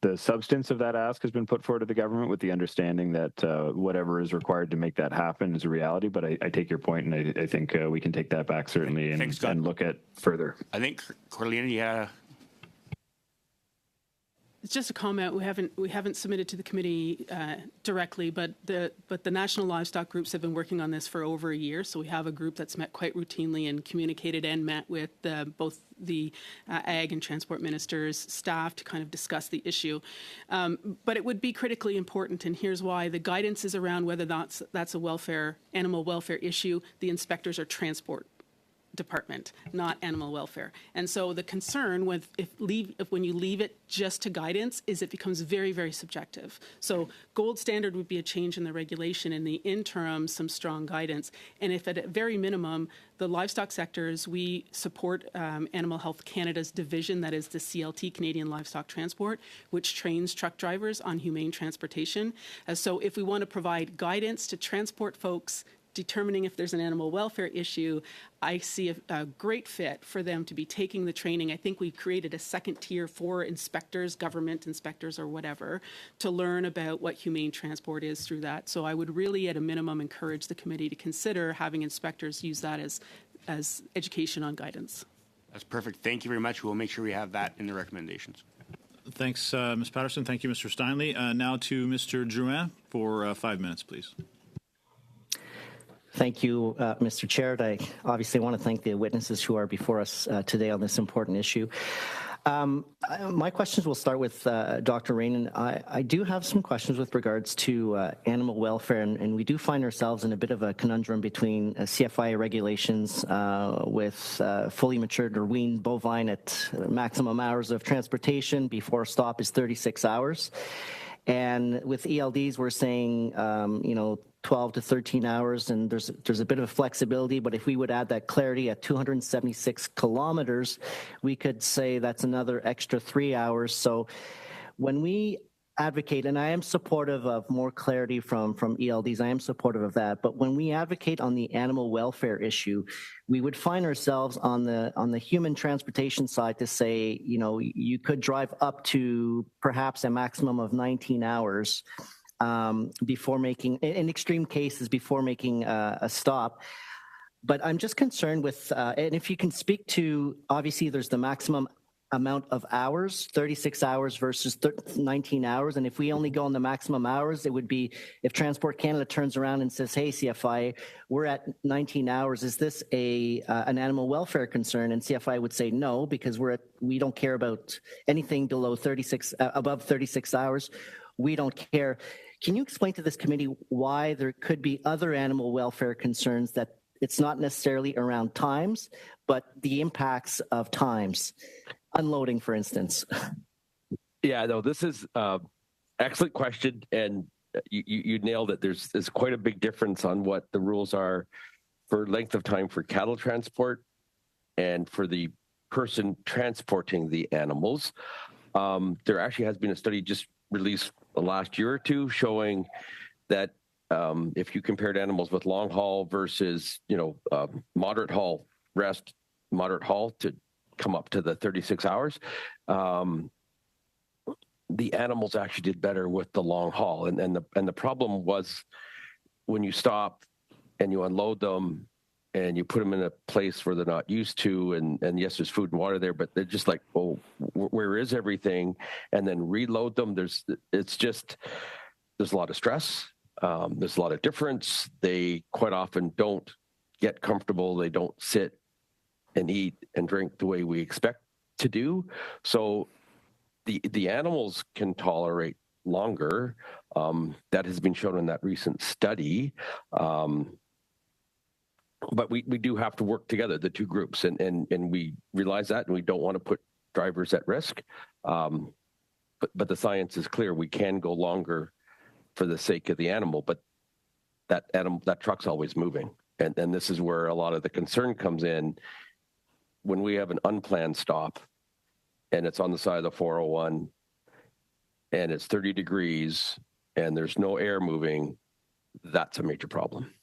the substance of that ask has been put forward to the government with the understanding that whatever is required to make that happen is a reality. But I take your point, and I think we can take that back, certainly, and look at further. I think, Corlina, yeah. It's just a comment. We haven't submitted to the committee directly, but the national livestock groups have been working on this for over a year. So we have a group that's met quite routinely and communicated and met with both the ag and transport ministers' staff to kind of discuss the issue. But it would be critically important, and here's why: the guidance is around whether that's a animal welfare issue. The inspectors are transport department, not animal welfare. And so the concern with when you leave it just to guidance is it becomes very, very subjective. So gold standard would be a change in the regulation, in the interim some strong guidance. And if at a very minimum the livestock sectors, we support Animal Health Canada's division, that is the CLT, Canadian Livestock Transport, which trains truck drivers on humane transportation. So if we want to provide guidance to transport folks determining if there's an animal welfare issue, I see a great fit for them to be taking the training. I think we've created a second tier for inspectors, government inspectors or whatever, to learn about what humane transport is through that. So I would really, at a minimum, encourage the committee to consider having inspectors use that as education on guidance. That's perfect. Thank you very much. We'll make sure we have that in the recommendations. Thanks, Ms. Patterson. Thank you, Mr. Steinley. Now to Mr. Drouin for 5 minutes, please. Thank you, Mr. Chair. I obviously want to thank the witnesses who are before us today on this important issue. My questions will start with Dr. Rainin. I do have some questions with regards to animal welfare, and we do find ourselves in a bit of a conundrum between CFIA regulations with fully matured or weaned bovine at maximum hours of transportation before stop is 36 hours. And with ELDs, we're saying, 12 to 13 hours, and there's a bit of flexibility, but if we would add that clarity at 276 kilometers, we could say that's another extra 3 hours. So when we advocate, and I am supportive of more clarity from ELDs, I am supportive of that, but when we advocate on the animal welfare issue, we would find ourselves on the human transportation side to say, you could drive up to perhaps a maximum of 19 hours before making, in extreme cases, before making a stop. But I'm just concerned with, and if you can speak to, obviously there's the maximum amount of hours, 36 hours versus 19 hours. And if we only go on the maximum hours, it would be if Transport Canada turns around and says, hey, CFI, we're at 19 hours. Is this an animal welfare concern? And CFI would say no, because we don't care about anything below above 36 hours. We don't care. Can you explain to this committee why there could be other animal welfare concerns that it's not necessarily around times, but the impacts of times? Unloading, for instance. Yeah, no, this is excellent question. And you nailed it. There's quite a big difference on what the rules are for length of time for cattle transport and for the person transporting the animals. There actually has been a study just released the last year or two showing that if you compared animals with long haul versus, moderate haul rest, moderate haul to come up to the 36 hours, the animals actually did better with the long haul. And the problem was when you stop and you unload them and you put them in a place where they're not used to, and yes, there's food and water there, but they're just like, oh, where is everything? And then reload them. There's a lot of stress. There's a lot of difference. They quite often don't get comfortable. They don't sit and eat and drink the way we expect to do. So the animals can tolerate longer. That has been shown in that recent study. But we do have to work together, the two groups, and we realize that, and we don't want to put drivers at risk. But the science is clear. We can go longer for the sake of the animal, but that truck's always moving. And this is where a lot of the concern comes in. When we have an unplanned stop and it's on the side of the 401 and it's 30 degrees and there's no air moving, that's a major problem.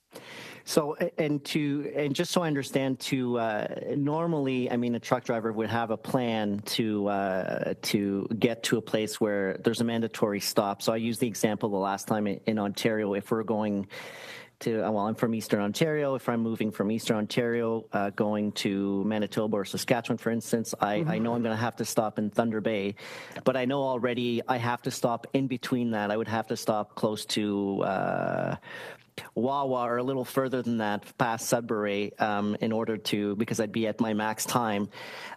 So, and just so I understand, normally, I mean, a truck driver would have a plan to get to a place where there's a mandatory stop. So I used the example the last time in Ontario. If we're going to, I'm from Eastern Ontario. If I'm moving from Eastern Ontario, going to Manitoba or Saskatchewan, for instance, I know I'm going to have to stop in Thunder Bay, but I know already I have to stop in between that. I would have to stop close to Wawa or a little further than that, past Sudbury, in order to, because I'd be at my max time.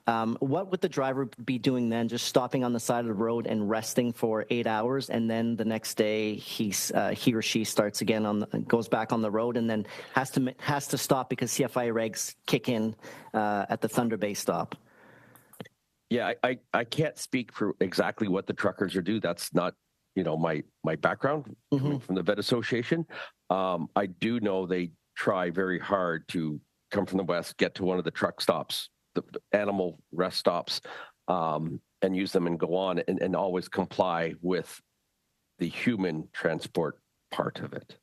What would the driver be doing then? Just stopping on the side of the road and resting for 8 hours, and then the next day he or she starts again goes back on the road, and then has to stop because CFI regs kick in at the Thunder Bay stop. Yeah, I can't speak for exactly what the truckers are doing. That's not my background from the Vet Association. I do know they try very hard to come from the west, get to one of the truck stops, the animal rest stops, and use them and go on and always comply with the human transport part of it.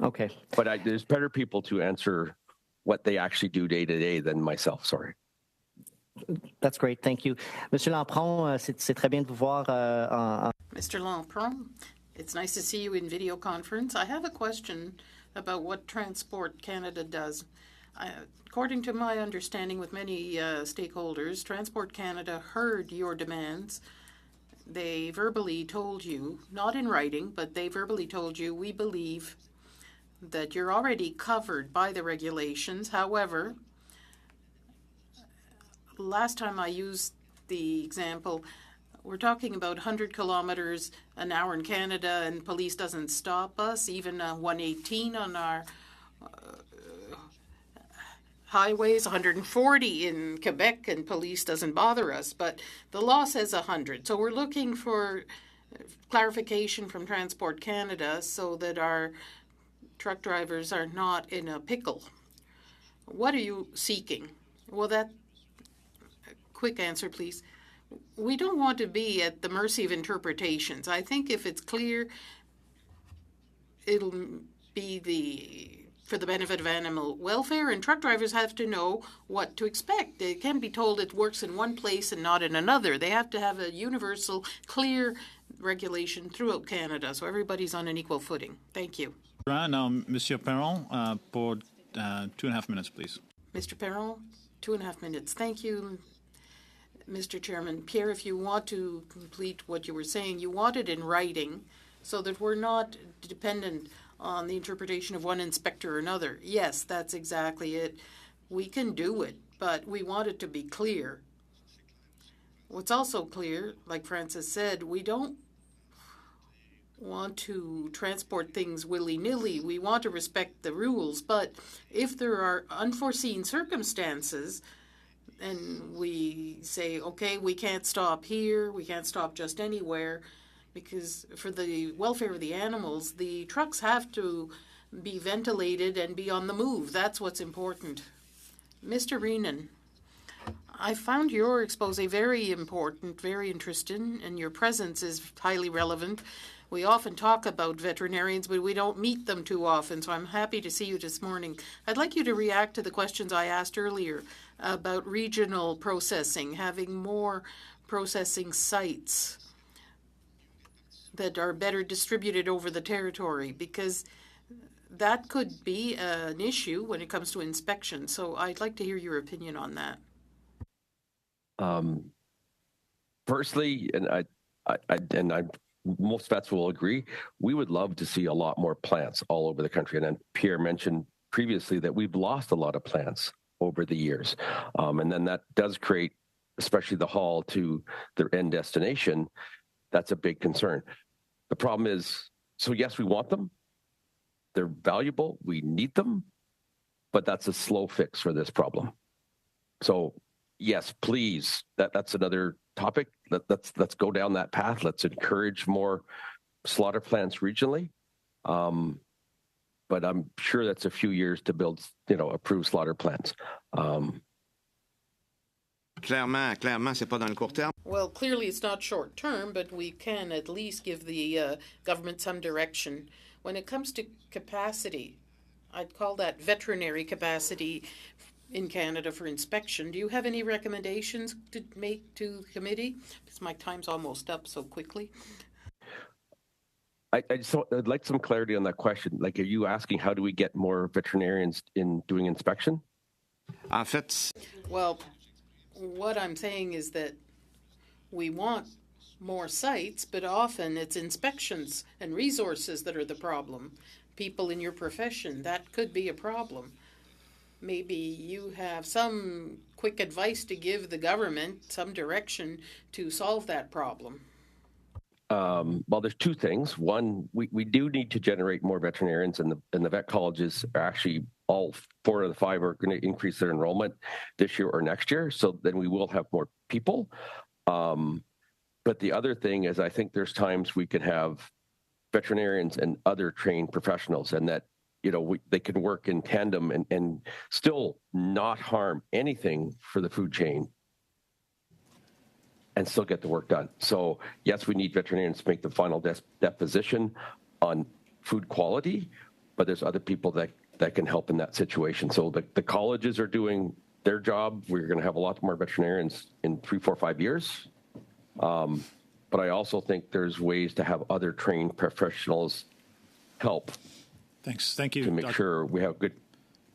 Okay. But there's better people to answer what they actually do day to day than myself. Sorry. That's great. Thank you. Monsieur Lampron, c'est très bien de vous voir. Mr. Lampron, it's nice to see you in video conference. I have a question about what Transport Canada does. According to my understanding with many stakeholders, Transport Canada heard your demands. They verbally told you, not in writing, but they verbally told you, we believe that you're already covered by the regulations. However, last time I used the example, we're talking about 100 kilometers an hour in Canada, and police doesn't stop us, even 118 on our highways, 140 in Quebec, and police doesn't bother us. But the law says 100. So we're looking for clarification from Transport Canada so that our truck drivers are not in a pickle. What are you seeking? Well, quick answer, please. We don't want to be at the mercy of interpretations. I think if it's clear, it'll be for the benefit of animal welfare, and truck drivers have to know what to expect. They can't be told it works in one place and not in another. They have to have a universal, clear regulation throughout Canada, so everybody's on an equal footing. Thank you. Now, Monsieur Perron, for 2.5 minutes, please. Mr. Perron, 2.5 minutes. Thank you, Mr. Chairman. Pierre, if you want to complete what you were saying, you want it in writing so that we're not dependent on the interpretation of one inspector or another. Yes, that's exactly it. We can do it, but we want it to be clear. What's also clear, like Francis said, we don't want to transport things willy-nilly. We want to respect the rules, but if there are unforeseen circumstances, and we say, okay, we can't stop here, we can't stop just anywhere, because for the welfare of the animals, the trucks have to be ventilated and be on the move. That's what's important. Mr. Reenan, I found your expose very important, very interesting, and your presence is highly relevant. We often talk about veterinarians, but we don't meet them too often, so I'm happy to see you this morning. I'd like you to react to the questions I asked earlier about regional processing, having more processing sites that are better distributed over the territory, because that could be an issue when it comes to inspection. So I'd like to hear your opinion on that. Firstly, and most vets will agree, we would love to see a lot more plants all over the country. And then Pierre mentioned previously that we've lost a lot of plants over the years. And then that does create, especially the haul to their end destination, that's a big concern. The problem is, so yes, we want them. They're valuable. We need them. But that's a slow fix for this problem. So yes, please, that's another topic. Let's go down that path. Let's encourage more slaughter plants regionally. But I'm sure that's a few years to build, approved slaughter plants. Clairement, c'est pas dans le court terme. Well, clearly it's not short term, but we can at least give the government some direction. When it comes to capacity, I'd call that veterinary capacity in Canada for inspection. Do you have any recommendations to make to the committee? Because my time's almost up so quickly. I'd like some clarity on that question. Like, are you asking how do we get more veterinarians in doing inspection? En fait, well, what I'm saying is that we want more sites, but often it's inspections and resources that are the problem. People in your profession, that could be a problem. Maybe you have some quick advice to give the government, some direction to solve that problem. Well, there's two things. One, we do need to generate more veterinarians, and the vet colleges are actually all 4 of the 5 are going to increase their enrollment this year or next year. So then we will have more people. But the other thing is, I think there's times we could have veterinarians and other trained professionals, and that they can work in tandem and still not harm anything for the food chain and still get the work done. So yes, we need veterinarians to make the final deposition on food quality, but there's other people that can help in that situation. So the colleges are doing their job. We're going to have a lot more veterinarians in 3, 4, 5 years. But I also think there's ways to have other trained professionals help. Thanks. Thank you. To make sure we have good.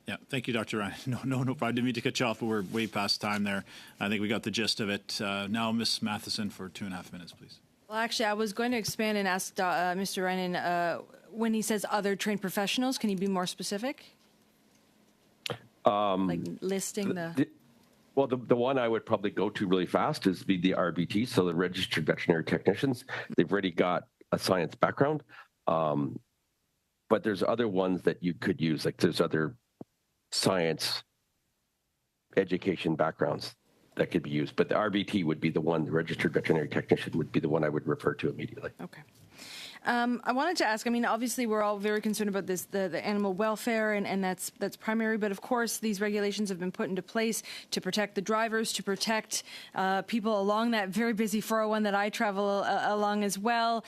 Yeah. Thank you, Dr. Ryan. No problem. I didn't mean to cut you off, but we're way past time there. I think we got the gist of it. Now, Ms. Matheson for 2.5 minutes, please. Well, actually, I was going to expand and ask Mr. Ryan, when he says other trained professionals, can you be more specific? Like listing Well, the one I would probably go to really fast is the RVT, so the Registered Veterinary Technicians. They've already got a science background. But there's other ones that you could use, like there's other science education backgrounds that could be used. But the RVT would be the one, the Registered Veterinary Technician would be the one I would refer to immediately. Okay. I wanted to ask, obviously we're all very concerned about this, the animal welfare, and that's primary, but of course these regulations have been put into place to protect the drivers, to protect people along that very busy 401 that I travel along as well.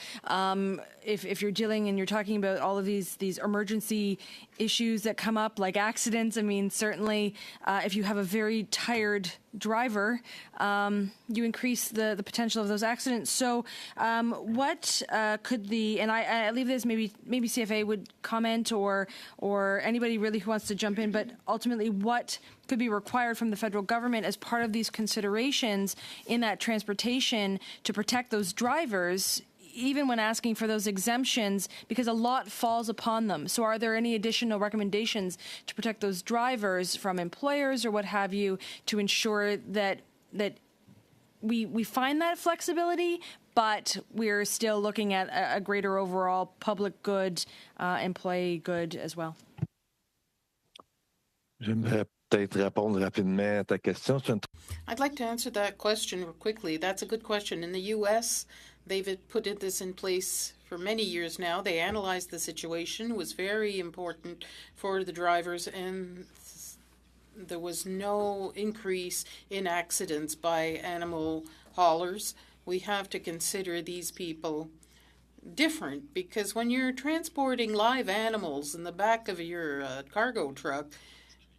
If you're dealing and you're talking about all of these emergency issues that come up, like accidents, certainly if you have a very tired driver, you increase the potential of those accidents. So what could and I leave this, maybe CFA would comment or anybody really who wants to jump in, but ultimately what could be required from the federal government as part of these considerations in that transportation to protect those drivers, even when asking for those exemptions, because a lot falls upon them. So are there any additional recommendations to protect those drivers from employers or what have you to ensure that we find that flexibility, but we're still looking at a greater overall public good, employee good as well? J'aimerais peut-être répondre rapidement à ta question. I'd like to answer that question quickly. That's a good question. In the U.S., They've put this in place for many years now. They analyzed the situation. It was very important for the drivers, and there was no increase in accidents by animal haulers. We have to consider these people different, because when you're transporting live animals in the back of your cargo truck,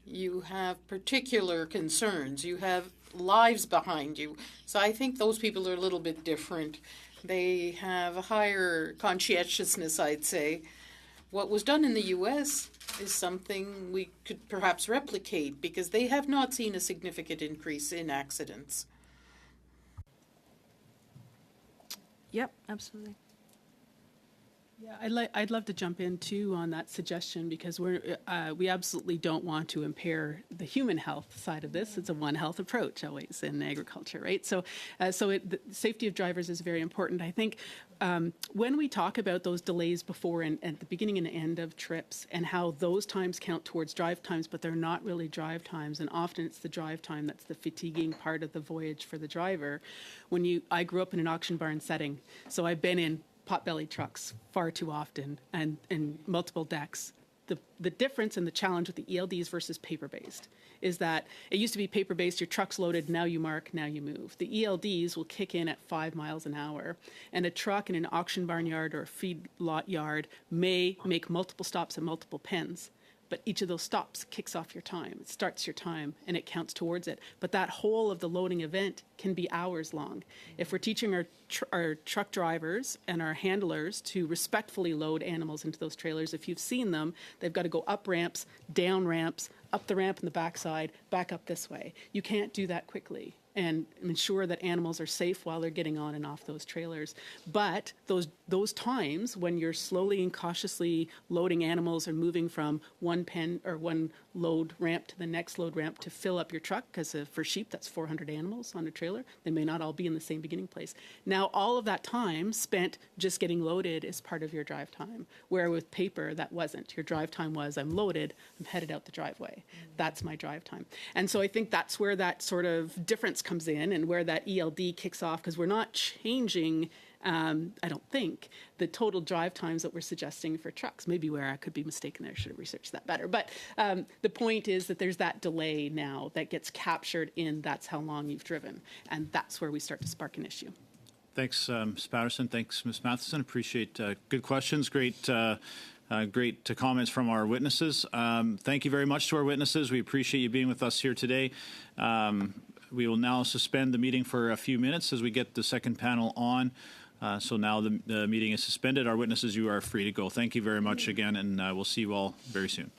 you have particular concerns. You have lives behind you. So I think those people are a little bit different. They have a higher conscientiousness, I'd say. What was done in the U.S. is something we could perhaps replicate, because they have not seen a significant increase in accidents. Yep, absolutely. Yeah, I'd love to jump in too on that suggestion, because we absolutely don't want to impair the human health side of this. It's a one health approach always in agriculture, right? So, the safety of drivers is very important. I think when we talk about those delays before and at the beginning and end of trips, and how those times count towards drive times, but they're not really drive times, and often it's the drive time that's the fatiguing part of the voyage for the driver. I grew up in an auction barn setting, so I've been in pot-bellied trucks far too often, and multiple decks. The difference and the challenge with the ELDs versus paper-based is that it used to be paper-based, your truck's loaded, now you mark, now you move. The ELDs will kick in at 5 miles an hour, and a truck in an auction barn yard or a feed lot yard may make multiple stops at multiple pens. But each of those stops kicks off your time. It starts your time, and it counts towards it. But that whole of the loading event can be hours long. If we're teaching our truck drivers and our handlers to respectfully load animals into those trailers, if you've seen them, they've got to go up ramps, down ramps, up the ramp in the backside, back up this way. You can't do that quickly and ensure that animals are safe while they're getting on and off those trailers. But those times when you're slowly and cautiously loading animals or moving from one pen or one load ramp to the next load ramp to fill up your truck, because for sheep that's 400 animals on a trailer, they may not all be in the same beginning place. Now all of that time spent just getting loaded is part of your drive time, where with paper that wasn't. Your drive time was, I'm loaded, I'm headed out the driveway. That's my drive time. And so I think that's where that sort of difference comes in, and where that ELD kicks off, because we're not changing, I don't think, the total drive times that we're suggesting for trucks. Maybe where I could be mistaken there, I should have researched that better. But the point is that there's that delay now that gets captured in that's how long you've driven, and that's where we start to spark an issue. Thanks, Ms. Patterson. Thanks, Ms. Matheson. Appreciate good questions. Great comments from our witnesses. Thank you very much to our witnesses. We appreciate you being with us here today. We will now suspend the meeting for a few minutes as we get the second panel on. So now the meeting is suspended. Our witnesses, you are free to go. Thank you very much again, and we'll see you all very soon.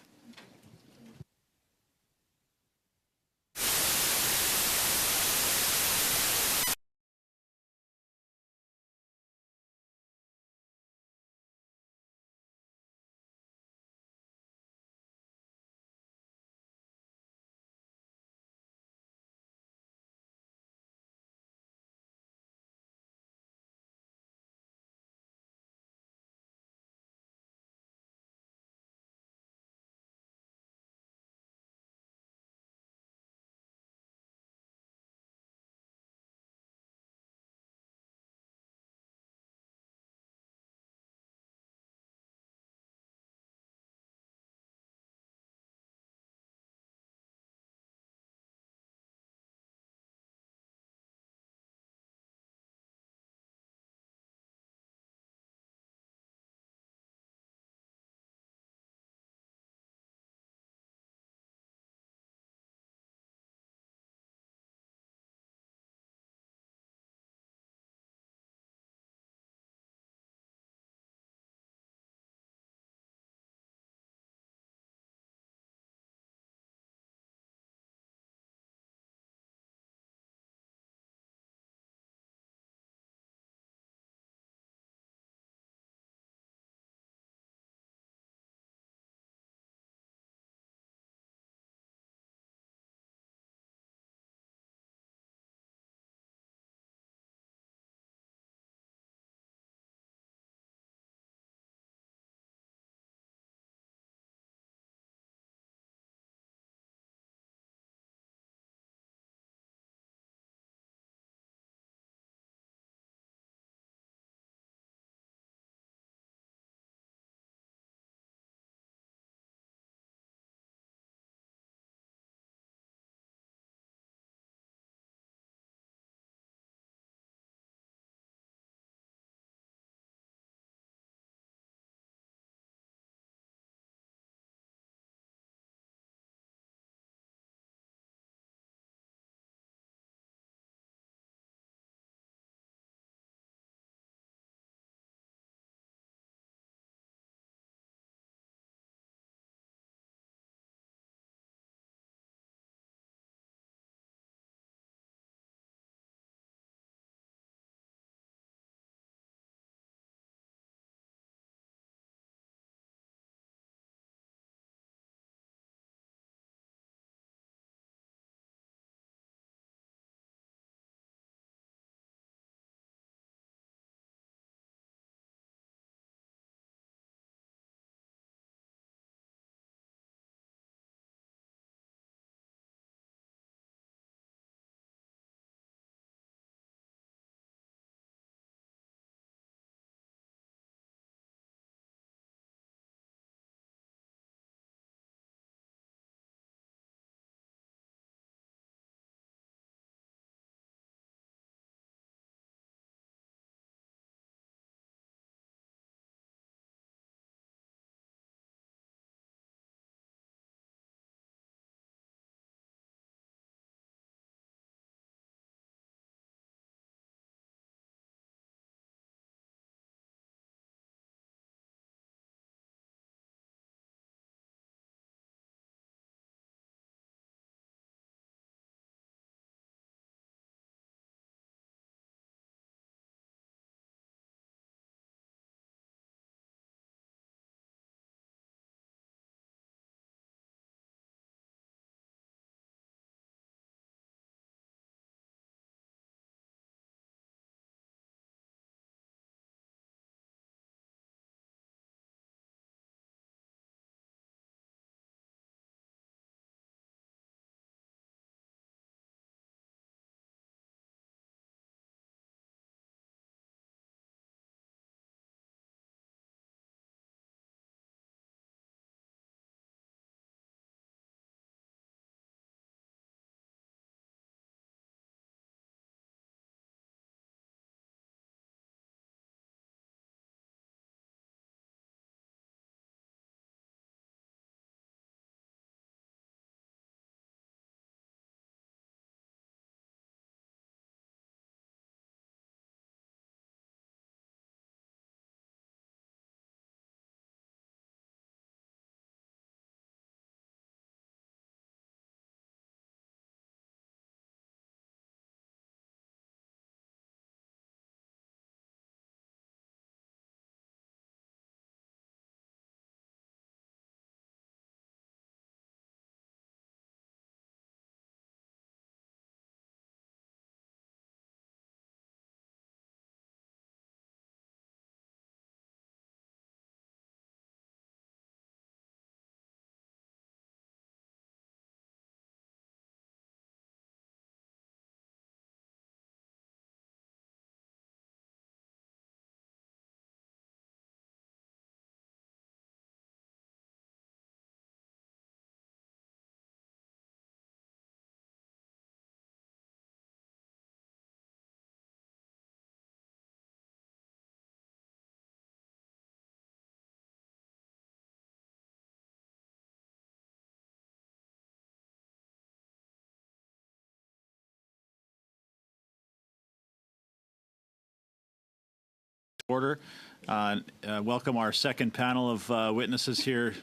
order. Welcome our second panel of witnesses here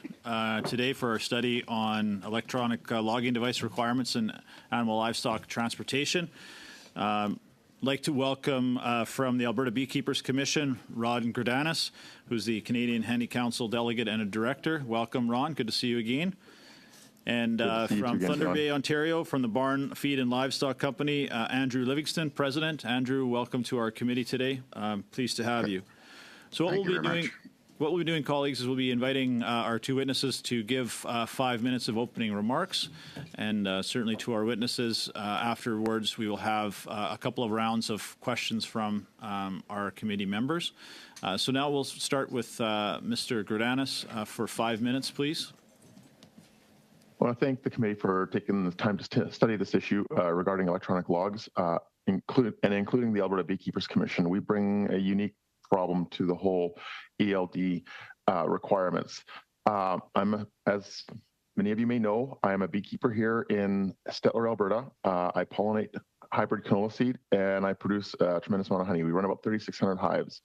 today for our study on electronic logging device requirements in animal livestock transportation. Like to welcome from the Alberta Beekeepers Commission, Ron Gridanis, who's the Canadian Handy Council delegate and a director. Welcome, Ron. Good to see you again. And from Thunder Bay, Ontario, from the Barn, Feed and Livestock Company, Andrew Livingston, President. Andrew, welcome to our committee today. Pleased to have you. So what we'll be doing, colleagues, is we'll be inviting our two witnesses to give 5 minutes of opening remarks, and certainly to our witnesses afterwards, we will have a couple of rounds of questions from our committee members. So now we'll start with Mr. Gridanis for 5 minutes, please. I want to thank the committee for taking the time to study this issue regarding electronic logs, including the Alberta Beekeepers Commission. We bring a unique problem to the whole ELD requirements. As many of you may know, I am a beekeeper here in Stettler, Alberta. I pollinate hybrid canola seed, and I produce a tremendous amount of honey. We run about 3,600 hives.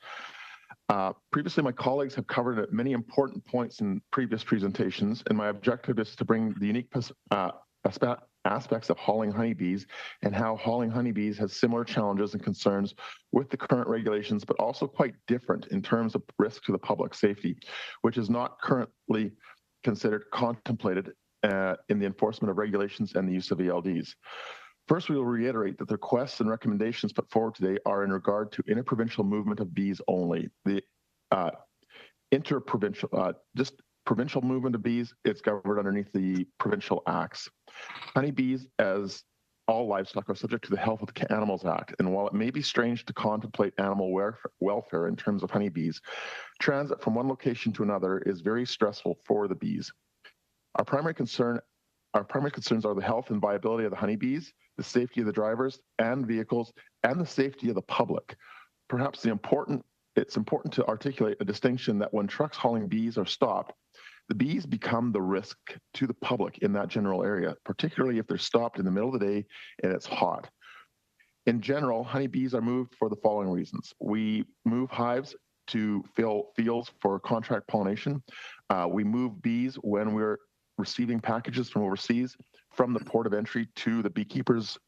Previously, my colleagues have covered many important points in previous presentations, and my objective is to bring the unique aspects of hauling honeybees and how hauling honeybees has similar challenges and concerns with the current regulations, but also quite different in terms of risk to the public safety, which is not currently contemplated in the enforcement of regulations and the use of ELDs. First, we will reiterate that the requests and recommendations put forward today are in regard to interprovincial movement of bees only. The provincial movement of bees, it's governed underneath the provincial acts. Honeybees, as all livestock, are subject to the Health of the Animals Act, and while it may be strange to contemplate animal welfare in terms of honeybees, transit from one location to another is very stressful for the bees. Our primary concerns are the health and viability of the honeybees, the safety of the drivers and vehicles, and the safety of the public. Perhaps it's important to articulate a distinction that when trucks hauling bees are stopped, the bees become the risk to the public in that general area, particularly if they're stopped in the middle of the day and it's hot. In general, honeybees are moved for the following reasons. We move hives to fill fields for contract pollination. We move bees when we're receiving packages from overseas, from the port of entry to the beekeeper's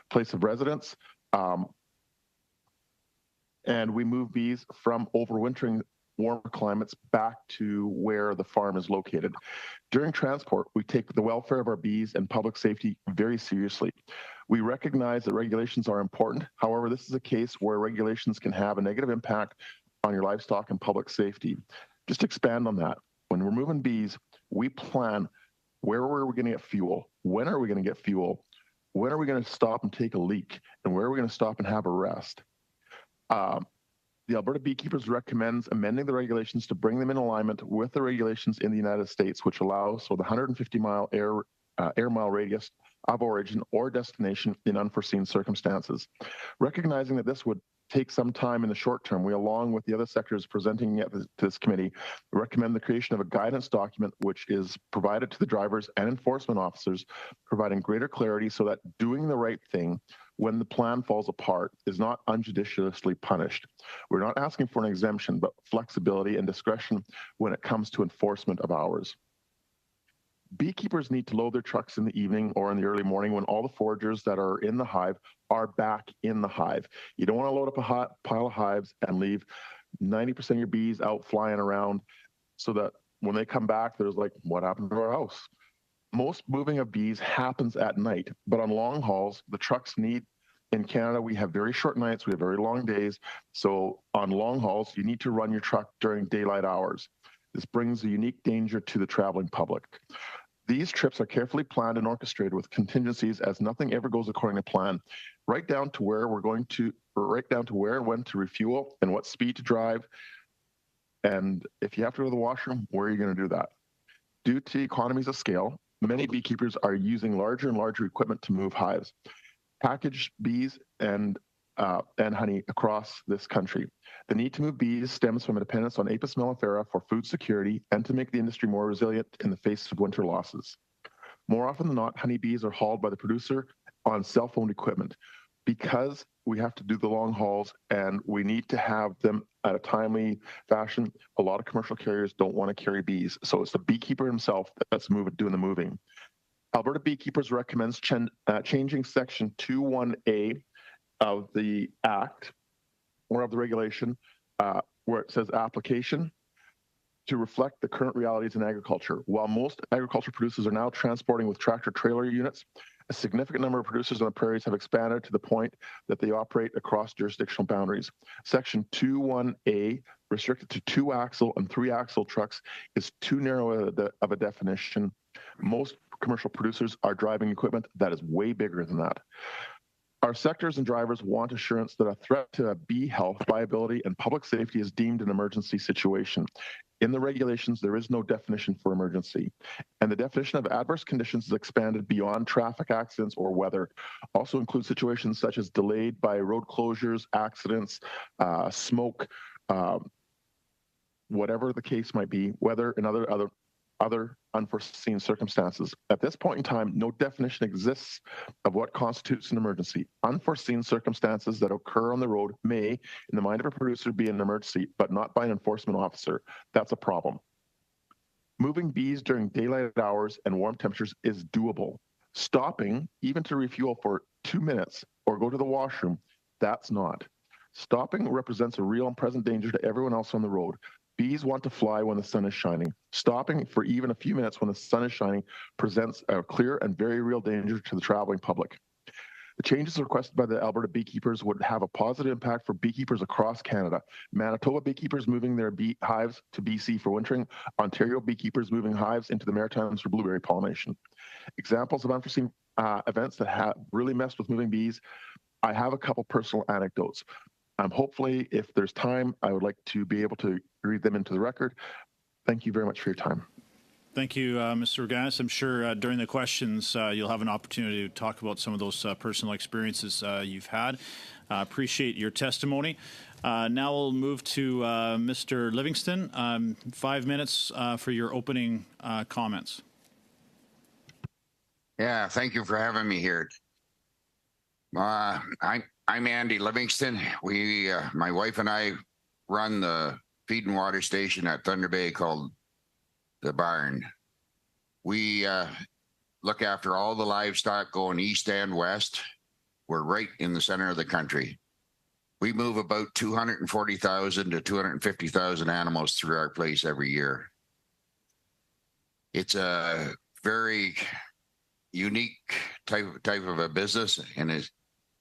place of residence. And we move bees from overwintering warmer climates back to where the farm is located. During transport, we take the welfare of our bees and public safety very seriously. We recognize that regulations are important. However, this is a case where regulations can have a negative impact on your livestock and public safety. Just to expand on that, when we're moving bees, we plan where are we going to get fuel, when are we going to get fuel, when are we going to stop and take a leak, and where are we going to stop and have a rest. The Alberta Beekeepers recommends amending the regulations to bring them in alignment with the regulations in the United States, which allows for the 150-mile air mile radius of origin or destination in unforeseen circumstances. Recognizing that this would take some time in the short term, we, along with the other sectors presenting it to this committee, recommend the creation of a guidance document which is provided to the drivers and enforcement officers, providing greater clarity so that doing the right thing when the plan falls apart is not unjudiciously punished. We're not asking for an exemption, but flexibility and discretion when it comes to enforcement of hours. Beekeepers need to load their trucks in the evening or in the early morning when all the foragers that are in the hive are back in the hive. You don't want to load up a hot pile of hives and leave 90% of your bees out flying around so that when they come back, there's like, what happened to our house? Most moving of bees happens at night, but on long hauls, the trucks need, in Canada, we have very short nights, we have very long days. So on long hauls, you need to run your truck during daylight hours. This brings a unique danger to the traveling public. These trips are carefully planned and orchestrated with contingencies, as nothing ever goes according to plan, right down to where and when to refuel and what speed to drive. And if you have to go to the washroom, where are you going to do that? Due to economies of scale, many beekeepers are using larger and larger equipment to move hives, package bees, and honey across this country. The need to move bees stems from a dependence on Apis mellifera for food security and to make the industry more resilient in the face of winter losses. More often than not, honeybees are hauled by the producer on cell phone equipment. Because we have to do the long hauls and we need to have them at a timely fashion, a lot of commercial carriers don't want to carry bees. So it's the beekeeper himself that's doing the moving. Alberta Beekeepers recommends changing Section 2.1a of the Act or of the regulation where it says application to reflect the current realities in agriculture. While most agriculture producers are now transporting with tractor-trailer units, a significant number of producers on the prairies have expanded to the point that they operate across jurisdictional boundaries. Section 2.1a, restricted to 2-axle and 3-axle trucks, is too narrow of a definition. Most commercial producers are driving equipment that is way bigger than that. Our sectors and drivers want assurance that a threat to bee health, viability, and public safety is deemed an emergency situation. In the regulations, there is no definition for emergency. And the definition of adverse conditions is expanded beyond traffic accidents or weather. Also includes situations such as delayed by road closures, accidents, smoke, whatever the case might be, weather and other unforeseen circumstances. At this point in time, no definition exists of what constitutes an emergency. Unforeseen circumstances that occur on the road may, in the mind of a producer, be an emergency, but not by an enforcement officer. That's a problem. Moving bees during daylight hours and warm temperatures is doable. Stopping, even to refuel for 2 minutes or go to the washroom, that's not. Stopping represents a real and present danger to everyone else on the road. Bees want to fly when the sun is shining. Stopping for even a few minutes when the sun is shining presents a clear and very real danger to the traveling public. The changes requested by the Alberta beekeepers would have a positive impact for beekeepers across Canada. Manitoba beekeepers moving their bee hives to BC for wintering, Ontario beekeepers moving hives into the Maritimes for blueberry pollination. Examples of unforeseen events that have really messed with moving bees, I have a couple personal anecdotes. Hopefully, if there's time, I would like to be able to read them into the record. Thank you very much for your time. Thank you, Mr. Organis. I'm sure during the questions you'll have an opportunity to talk about some of those personal experiences you've had. Appreciate your testimony. Now we'll move to Mr. Livingston. 5 minutes for your opening comments. Yeah, thank you for having me here. I'm Andy Livingston. My wife and I run the feed and water station at Thunder Bay called the Barn. We look after all the livestock going east and west. We're right in the center of the country. We move about 240,000 to 250,000 animals through our place every year. It's a very unique type of a business, and it's,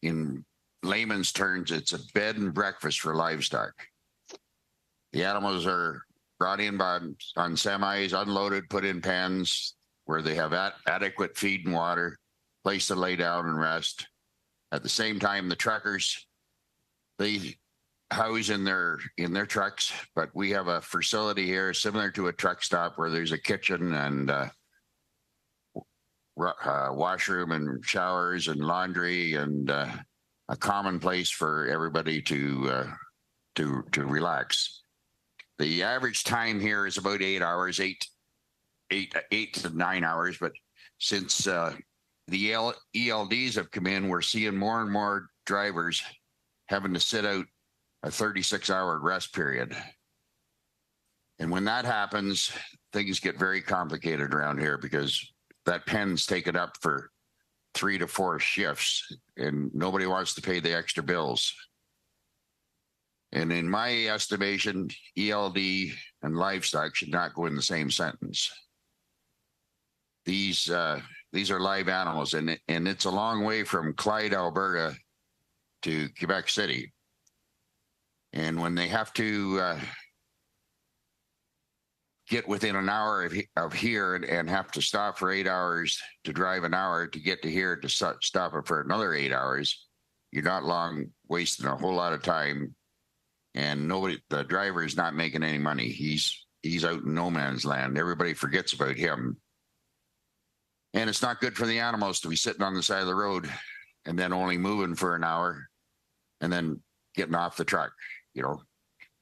in layman's terms, it's a bed and breakfast for livestock. The animals are brought in on semis, unloaded, put in pens where they have adequate feed and water, place to lay down and rest. At the same time, the truckers, they house in their trucks, but we have a facility here similar to a truck stop where there's a kitchen and washroom and showers and laundry and a common place for everybody to relax. The average time here is about 8 hours, 8 to 9 hours. But since the ELDs have come in, we're seeing more and more drivers having to sit out a 36-hour rest period. And when that happens, things get very complicated around here because that pen's taken up for 3 to 4 shifts and nobody wants to pay the extra bills. And in my estimation, ELD and livestock should not go in the same sentence. These are live animals, and it's a long way from Clyde, Alberta to Quebec City. And when they have to get within an hour of here and have to stop for 8 hours to drive an hour to get to here to stop it for another 8 hours, you're not long wasting a whole lot of time. And the driver is not making any money. He's out in no man's land. Everybody forgets about him. And it's not good for the animals to be sitting on the side of the road and then only moving for an hour and then getting off the truck. You know,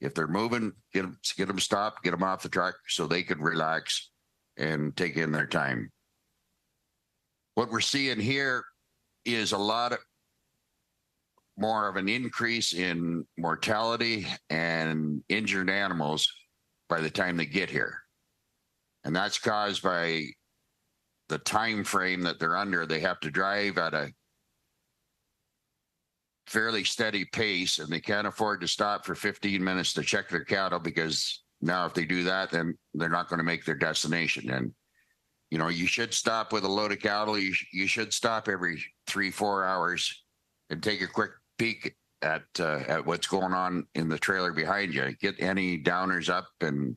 if they're moving, get them stopped, get them off the truck so they can relax and take in their time. What we're seeing here is a lot more of an increase in mortality and injured animals by the time they get here. And that's caused by the time frame that they're under. They have to drive at a fairly steady pace, and they can't afford to stop for 15 minutes to check their cattle, because now if they do that, then they're not going to make their destination. And you know, you should stop with a load of cattle. You should stop every 3-4 hours and take a quick peek at what's going on in the trailer behind you. Get any downers up and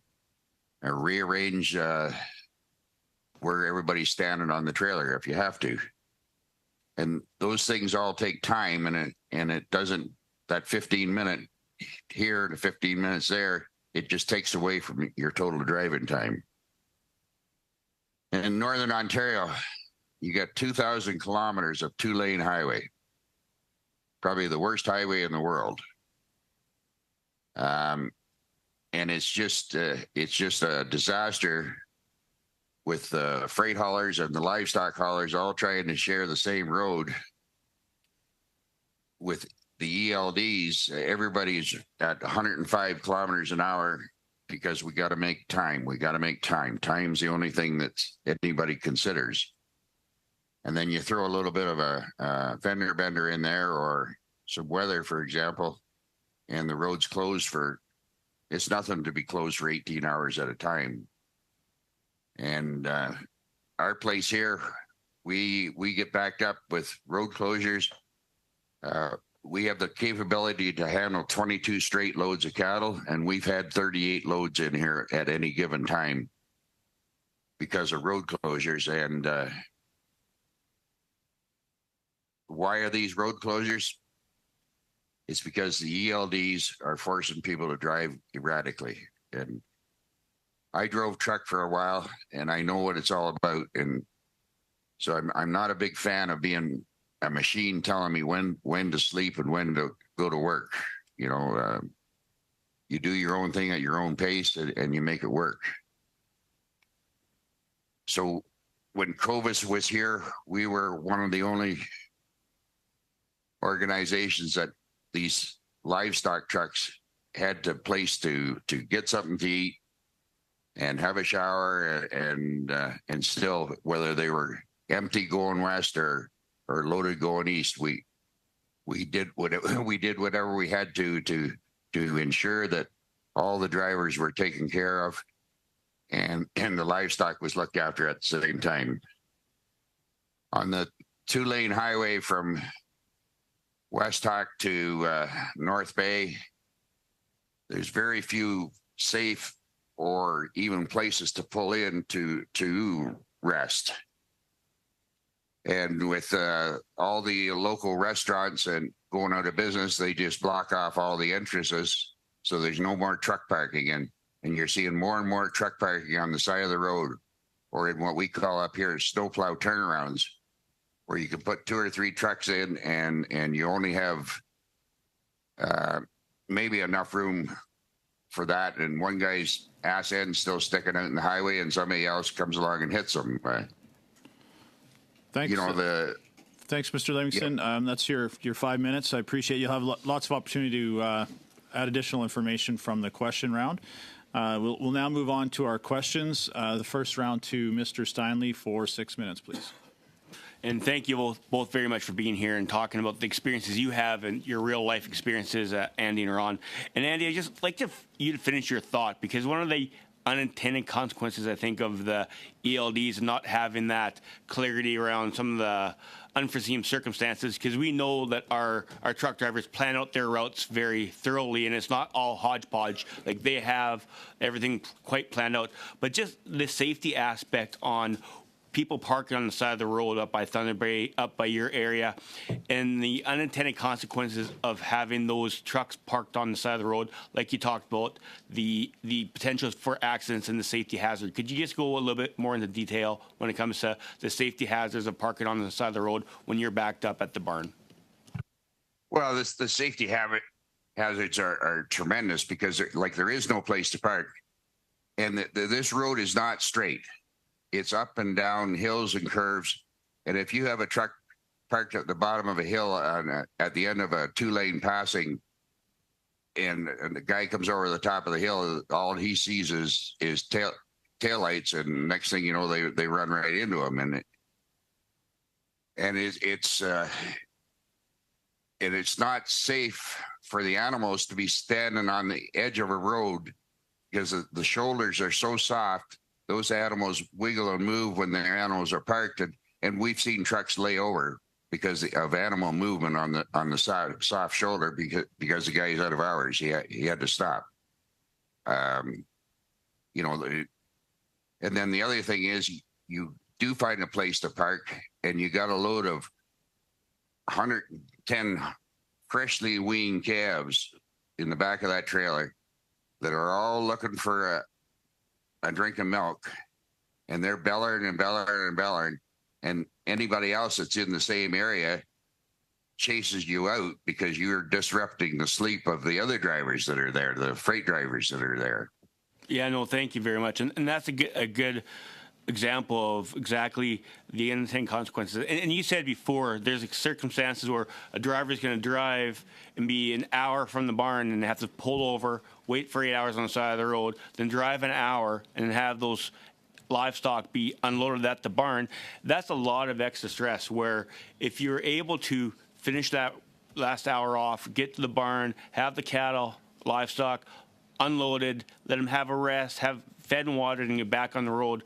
rearrange where everybody's standing on the trailer if you have to. And those things all take time, and it doesn't, that 15-minute here to 15 minutes there, it just takes away from your total driving time. And in Northern Ontario, you got 2,000 kilometers of 2-lane highway, probably the worst highway in the world. And it's just a disaster with the freight haulers and the livestock haulers all trying to share the same road. With the ELDs, everybody's at 105 kilometers an hour because we got to make time. We got to make time. Time's the only thing that anybody considers. And then you throw a little bit of a fender bender in there, or some weather, for example, and the road's closed for, it's nothing to be closed for 18 hours at a time. And our place here, we get backed up with road closures. We have the capability to handle 22 straight loads of cattle, and we've had 38 loads in here at any given time because of road closures. And why are these road closures? It's because the ELDs are forcing people to drive erratically. And I drove truck for a while, and I know what it's all about. And so I'm not a big fan of being a machine telling me when to sleep and when to go to work. You know, you do your own thing at your own pace, and you make it work. So when COVID was here, we were one of the only organizations that these livestock trucks had to place to get something to eat and have a shower, and still, whether they were empty going west or loaded going east, we did whatever we had to ensure that all the drivers were taken care of, and the livestock was looked after at the same time. On the 2-lane highway from West Hawk to North Bay, there's very few safe or even places to pull in to rest. And with all the local restaurants and going out of business, they just block off all the entrances, so there's no more truck parking. And you're seeing more and more truck parking on the side of the road, or in what we call up here snowplow turnarounds, where you can put 2 or 3 trucks in, and you only have maybe enough room for that, and one guy's ass end still sticking out in the highway, and somebody else comes along and hits them. Thanks. You know, thanks, Mr. Livingston. Yeah. That's your 5 minutes. I appreciate you'll have lots of opportunity to add additional information from the question round. We'll now move on to our questions. The first round to Mr. Steinley for 6 minutes, please. And thank you both very much for being here and talking about the experiences you have and your real life experiences, Andy and Ron. And Andy, I'd just like you to finish your thought, because one of the unintended consequences, I think, of the ELDs not having that clarity around some of the unforeseen circumstances, because we know that our truck drivers plan out their routes very thoroughly, and it's not all hodgepodge. Like, they have everything quite planned out. But just the safety aspect on people parking on the side of the road up by Thunder Bay, up by your area, and the unintended consequences of having those trucks parked on the side of the road, like you talked about, the potential for accidents and the safety hazard. Could you just go a little bit more into detail when it comes to the safety hazards of parking on the side of the road when you're backed up at the barn? Well, the safety hazards are tremendous, because there is no place to park, and this road is not straight. It's up and down hills and curves. And if you have a truck parked at the bottom of a hill at the end of a 2-lane passing, and the guy comes over the top of the hill. All he sees is taillights, and next thing you know, they run right into him, and it's not safe for the animals to be standing on the edge of a road because the shoulders are so soft. Those animals wiggle and move when their animals are parked, and we've seen trucks lay over because of animal movement on the soft shoulder because the guy's out of hours. He had to stop. And then the other thing is you do find a place to park, and you got a load of 110 freshly weaned calves in the back of that trailer that are all looking for a drink of milk, and they're bellowing and bellowing and bellowing, and anybody else that's in the same area chases you out because you're disrupting the sleep of the other drivers that are there, the freight drivers that are there. Yeah, no, thank you very much. And that's a good example of exactly the unintended consequences. And you said before, there's circumstances where a driver is going to drive and be an hour from the barn and have to pull over, wait for 8 hours on the side of the road, then drive an hour and have those livestock be unloaded at the barn. That's a lot of extra stress, where if you're able to finish that last hour off, get to the barn, have the cattle, livestock unloaded, let them have a rest, have fed and watered, and get back on the road.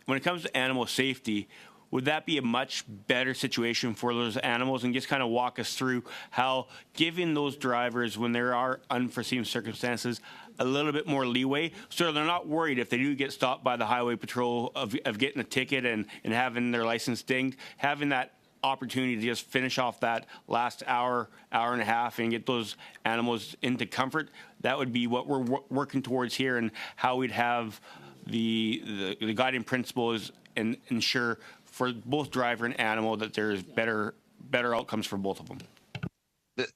When it comes to animal safety, would that be a much better situation for those animals? And just kind of walk us through how giving those drivers, when there are unforeseen circumstances, a little bit more leeway, so they're not worried if they do get stopped by the highway patrol of getting a ticket and having their license dinged, having that opportunity to just finish off that last hour and a half and get those animals into comfort. That would be what we're working towards here, and how we'd have the guiding principles and ensure for both driver and animal that there's better outcomes for both of them.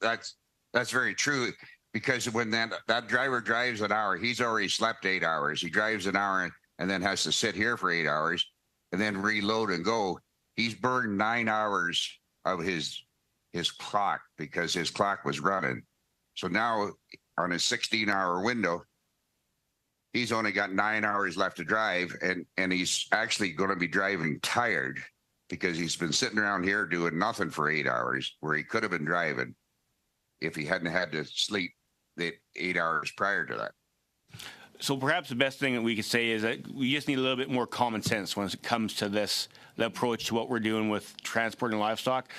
That's very true, because when that driver drives an hour, he's already slept 8 hours. He drives an hour and then has to sit here for 8 hours and then reload and go. He's burned 9 hours of his clock because his clock was running. So now on a 16-hour window, he's only got 9 hours left to drive, and he's actually going to be driving tired because he's been sitting around here doing nothing for 8 hours, where he could have been driving if he hadn't had to sleep the 8 hours prior to that. So perhaps the best thing that we could say is that we just need a little bit more common sense when it comes to the approach to what we're doing with transporting livestock.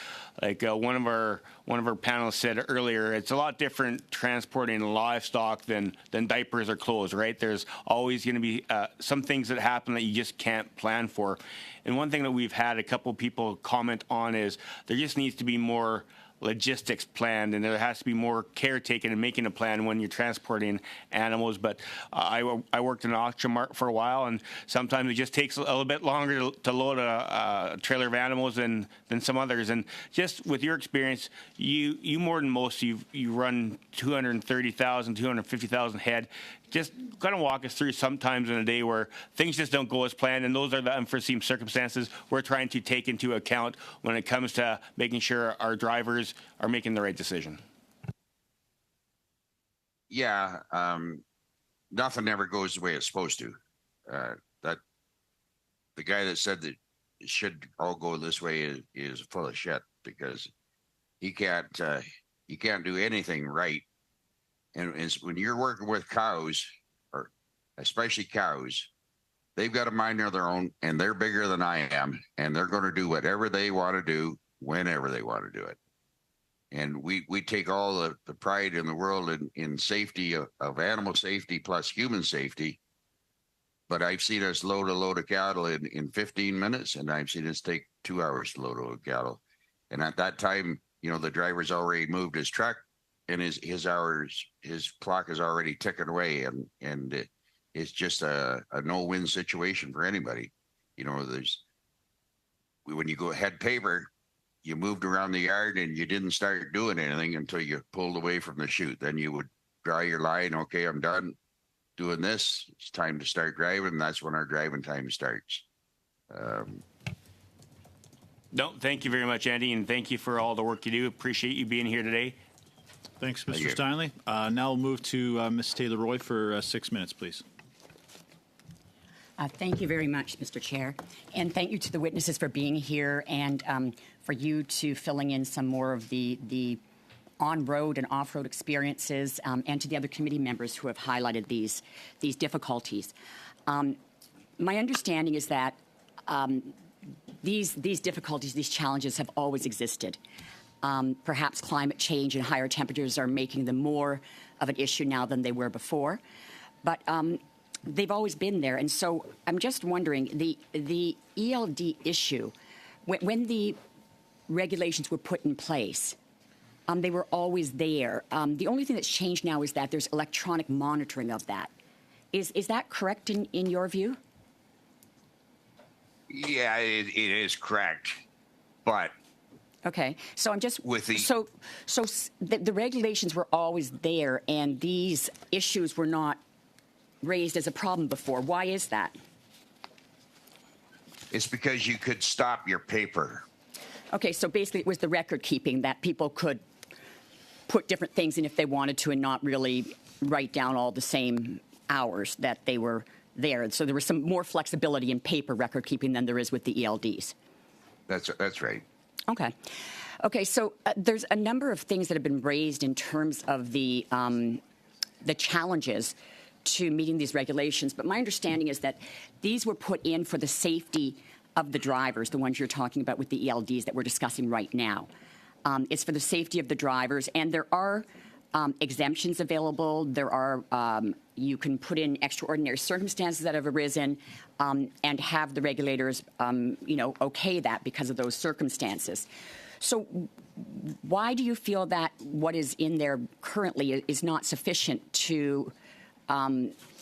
Like one of our panelists said earlier, it's a lot different transporting livestock than diapers or clothes, right? There's always going to be some things that happen that you just can't plan for. And one thing that we've had a couple people comment on is there just needs to be more logistics planned, and there has to be more care taken in making a plan when you're transporting animals. But I worked in an auction mart for a while, and sometimes it just takes a little bit longer to load a trailer of animals than some others. And just with your experience, you more than most, you run 230,000, 250,000 head. Just kind of walk us through sometimes in a day where things just don't go as planned, and those are the unforeseen circumstances we're trying to take into account when it comes to making sure our drivers are making the right decision. Yeah, nothing ever goes the way it's supposed to. That the guy that said that it should all go this way is full of shit, because he can't do anything right. And it's, when you're working with cows, or especially cows, they've got a mind of their own, and they're bigger than I am, and they're going to do whatever they want to do whenever they want to do it. And we take all the pride in the world in safety of animal safety plus human safety. But I've seen us load a load of cattle in 15 minutes, and I've seen us take 2 hours to load a load of cattle. And at that time, the driver's already moved his truck, and his clock is already ticking away, and it's just a no-win situation for anybody. When you go head paper, you moved around the yard and you didn't start doing anything until you pulled away from the chute. Then you would draw your line. Okay, I'm done doing this. It's time to start driving. That's when our driving time starts. No, thank you very much, Andy, and thank you for all the work you do. Appreciate you being here today. Thanks, Mr. Steinley. Now we'll move to Ms. Taylor-Roy for 6 minutes, please. Thank you very much, Mr. Chair. And thank you to the witnesses for being here and for you to filling in some more of the on-road and off-road experiences and to the other committee members who have highlighted these difficulties. My understanding is that these difficulties, these challenges have always existed. Perhaps climate change and higher temperatures are making them more of an issue now than they were before. But they've always been there. And so I'm just wondering, the ELD issue, when the regulations were put in place, they were always there. The only thing that's changed now is that there's electronic monitoring of that. Is that correct in your view? Yeah, it is correct. But okay, so I'm just with the the regulations were always there, and these issues were not raised as a problem before. Why is that? It's because you could stop your paper. Okay, so basically it was the record keeping that people could put different things in if they wanted to and not really write down all the same hours that they were there. And so there was some more flexibility in paper record keeping than there is with the ELDs. That's right. Okay. Okay, so there's a number of things that have been raised in terms of the challenges to meeting these regulations, but my understanding is that these were put in for the safety of the drivers, the ones you're talking about with the ELDs that we're discussing right now. It's for the safety of the drivers, and there are exemptions available. There are, you can put in extraordinary circumstances that have arisen and have the regulators, okay that because of those circumstances. So why do you feel that what is in there currently is not sufficient to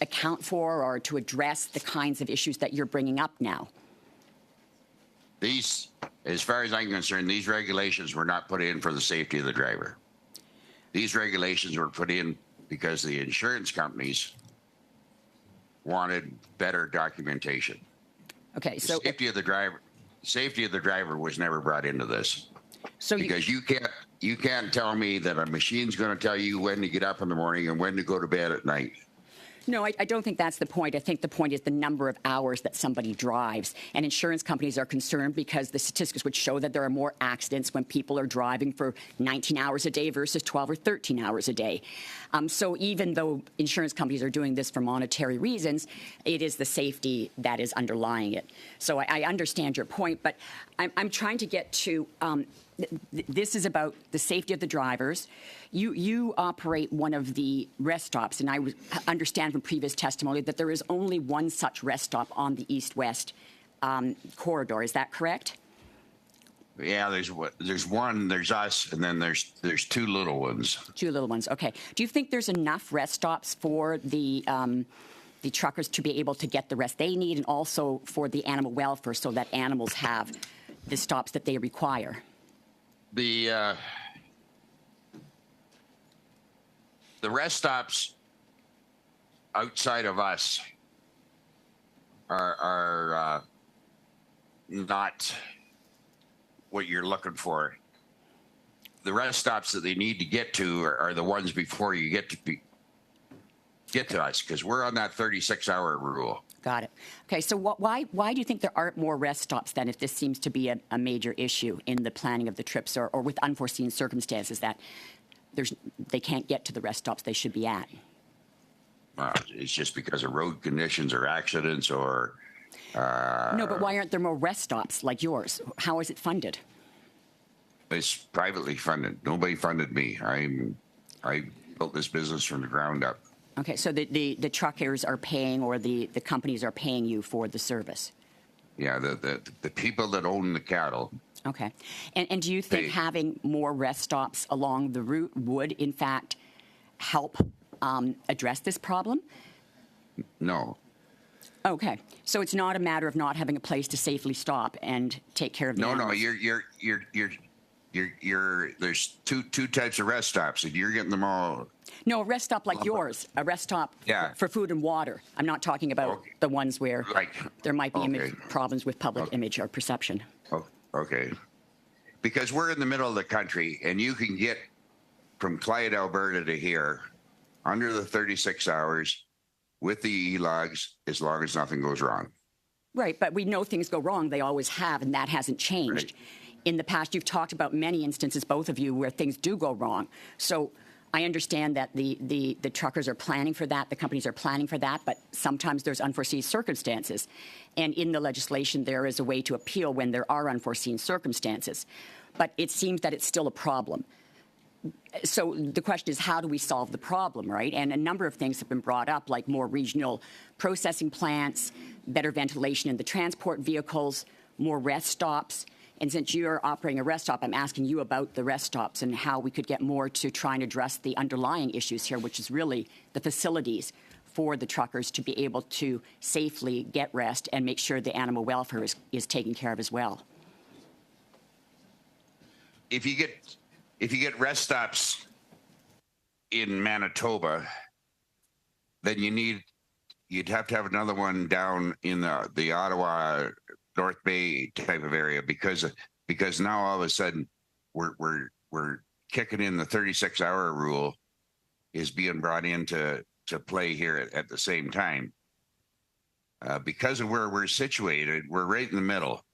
account for or to address the kinds of issues that you're bringing up now? These, as far as I'm concerned, these regulations were not put in for the safety of the driver. These regulations were put in because the insurance companies wanted better documentation. Okay, so safety of the driver was never brought into this. So because you can't tell me that a machine's going to tell you when to get up in the morning and when to go to bed at night. No, I don't think that's the point. I think the point is the number of hours that somebody drives. And insurance companies are concerned because the statistics would show that there are more accidents when people are driving for 19 hours a day versus 12 or 13 hours a day. So even though insurance companies are doing this for monetary reasons, it is the safety that is underlying it. So I understand your point, but I'm trying to get to this is about the safety of the drivers. You operate one of the rest stops, and I understand from previous testimony that there is only one such rest stop on the east-west corridor. Is that correct? Yeah, there's one, there's us, and then there's two little ones. Two little ones. Okay. Do you think there's enough rest stops for the truckers to be able to get the rest they need, and also for the animal welfare, so that animals have the stops that they require? The rest stops outside of us are not what you're looking for. The rest stops that they need to get to are the ones before you get to us, because we're on that 36-hour rule. Got it. Okay, so why do you think there aren't more rest stops then, if this seems to be a major issue in the planning of the trips, or with unforeseen circumstances that they can't get to the rest stops they should be at? It's just because of road conditions or accidents or... No, but why aren't there more rest stops like yours? How is it funded? It's privately funded. Nobody funded me. I built this business from the ground up. Okay, so the truckers are paying, or the companies are paying you for the service? Yeah, the people that own the cattle. Okay. And do you think having more rest stops along the route would, in fact, help address this problem? No. Okay. So it's not a matter of not having a place to safely stop and take care of the animals. No, there's two types of rest stops, and you're getting them all. No, a rest stop like yours, a rest stop for food and water. I'm not talking about the ones where there might be problems with public image or perception. Okay. Because we're in the middle of the country, and you can get from Clyde, Alberta to here under the 36 hours with the e-logs as long as nothing goes wrong. Right, but we know things go wrong. They always have, and that hasn't changed. Right. In the past, you've talked about many instances, both of you, where things do go wrong. So I understand that the truckers are planning for that, the companies are planning for that, but sometimes there's unforeseen circumstances. And in the legislation, there is a way to appeal when there are unforeseen circumstances. But it seems that it's still a problem. So the question is, how do we solve the problem, right? And a number of things have been brought up, like more regional processing plants, better ventilation in the transport vehicles, more rest stops. And since you're operating a rest stop, I'm asking you about the rest stops and how we could get more to try and address the underlying issues here, which is really the facilities for the truckers to be able to safely get rest and make sure the animal welfare is taken care of as well. If you get rest stops in Manitoba, then you'd have to have another one down in the Ottawa North Bay type of area because now all of a sudden we're kicking in the 36-hour rule is being brought into play here at the same time. Because of where we're situated, we're right in the middle,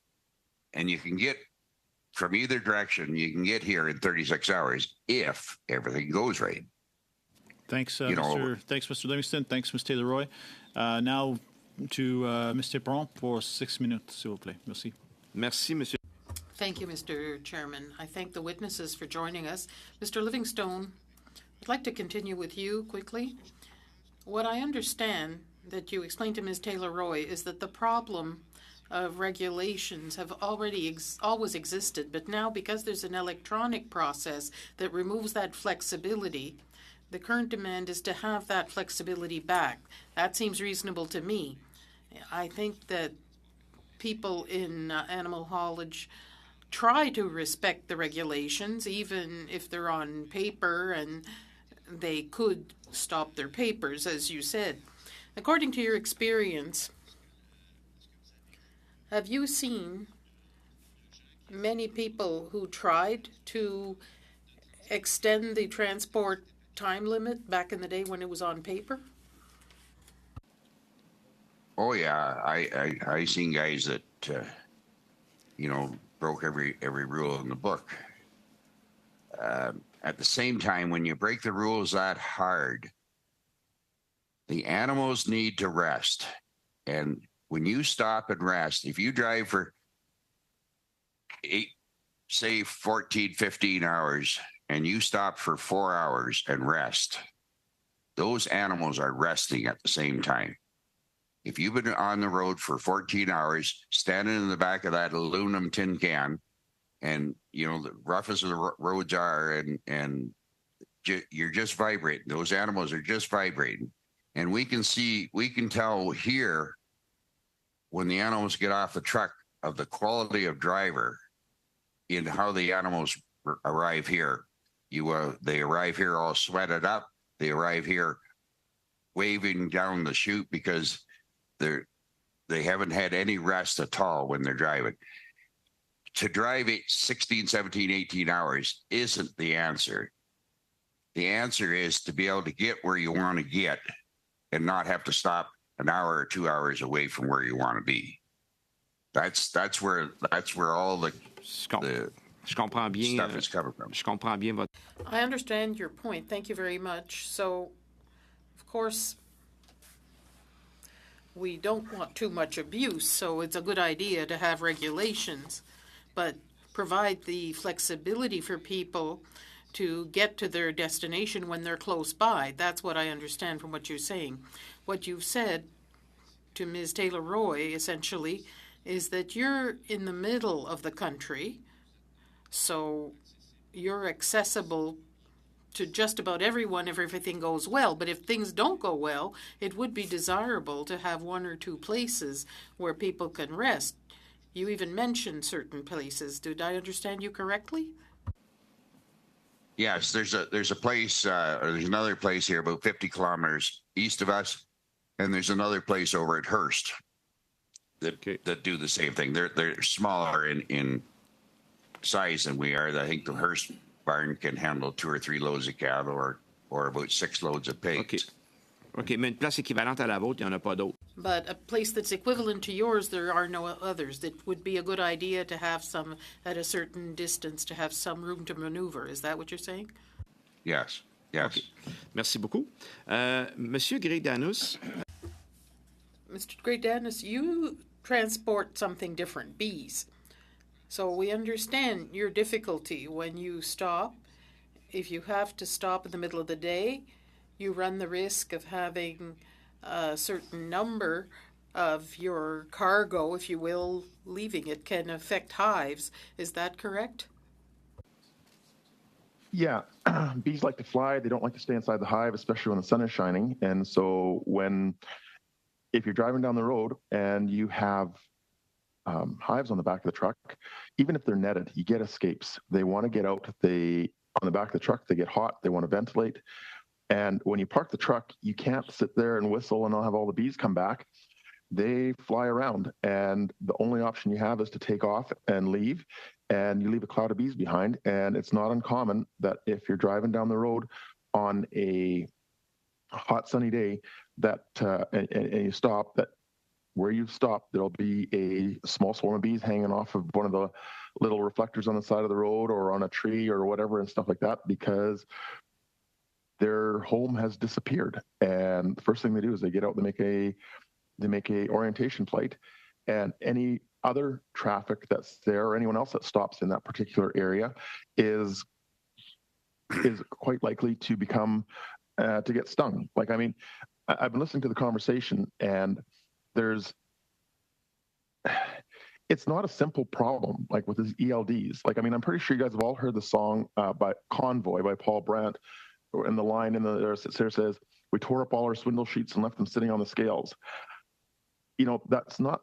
and you can get from either direction. You can get here in 36 hours if everything goes right. Thanks, Mr. Livingston. Thanks, Ms. Taylor-Roy. Now to Mr. Perron for 6 minutes, s'il vous plaît. Merci. Merci, Monsieur. Thank you, Mr. Chairman. I thank the witnesses for joining us. Mr. Livingstone, I'd like to continue with you quickly. What I understand that you explained to Ms. Taylor-Roy is that the problem of regulations have already always existed, but now because there's an electronic process that removes that flexibility, the current demand is to have that flexibility back. That seems reasonable to me. I think that people in animal haulage try to respect the regulations, even if they're on paper and they could stop their papers, as you said. According to your experience, have you seen many people who tried to extend the transport time limit back in the day when it was on paper? Oh yeah, I seen guys that broke every rule in the book. At the same time, when you break the rules that hard, the animals need to rest. And when you stop and rest, if you drive for 14, 15 hours, and you stop for 4 hours and rest, those animals are resting at the same time. If you've been on the road for 14 hours, standing in the back of that aluminum tin can, and the rough as the roads are, and you're just vibrating. Those animals are just vibrating, and we can tell here when the animals get off the truck of the quality of driver in how the animals arrive here. They arrive here all sweated up. They arrive here waving down the chute because they haven't had any rest at all when they're driving. To drive 16, 17, 18 hours isn't the answer. The answer is to be able to get where you want to get and not have to stop an hour or 2 hours away from where you want to be. That's where all the stuff is coming from. I understand your point. Thank you very much. So, of course, we don't want too much abuse, so it's a good idea to have regulations, but provide the flexibility for people to get to their destination when they're close by. That's what I understand from what you're saying. What you've said to Ms. Taylor-Roy, essentially, is that you're in the middle of the country, so you're accessible to just about everyone if everything goes well. But if things don't go well, it would be desirable to have one or two places where people can rest. You even mentioned certain places. Did I understand you correctly? Yes, there's a place, or there's another place here about 50 kilometers east of us, and there's another place over at Hearst that do the same thing. They're smaller in size than we are. I think the Hearst barn can handle 2 or 3 loads of cattle or about 6 loads of pigs. OK. OK, mais une place équivalente à la vôtre, il n'y en a pas d'autres. But a place that's equivalent to yours, there are no others. It would be a good idea to have some at a certain distance, to have some room to maneuver. Is that what you're saying? Yes, yes. OK. Merci beaucoup. Monsieur Gray-Danus. Mr. Gray-Danus, you transport something different, bees. So we understand your difficulty when you stop. If you have to stop in the middle of the day, you run the risk of having a certain number of your cargo, if you will, leaving. It can affect hives. Is that correct? Yeah, bees like to fly. They don't like to stay inside the hive, especially when the sun is shining. And so if you're driving down the road and you have hives on the back of the truck, even if they're netted, you get escapes. They want to get out. On the back of the truck, they get hot. They want to ventilate. And when you park the truck, you can't sit there and whistle and not have all the bees come back. They fly around, and the only option you have is to take off and leave, and you leave a cloud of bees behind. And it's not uncommon that if you're driving down the road on a hot, sunny day, that and you stop, that where you've stopped, there'll be a small swarm of bees hanging off of one of the little reflectors on the side of the road or on a tree or whatever and stuff like that, because their home has disappeared. And the first thing they do is they get out, they make a orientation plate, and any other traffic that's there or anyone else that stops in that particular area is quite likely to become to get stung. Like, I mean, I've been listening to the conversation, and it's not a simple problem like with these ELDs. Like, I mean, I'm pretty sure you guys have all heard the song by Convoy by Paul Brandt, and the line there says, "We tore up all our swindle sheets and left them sitting on the scales." You know, that's not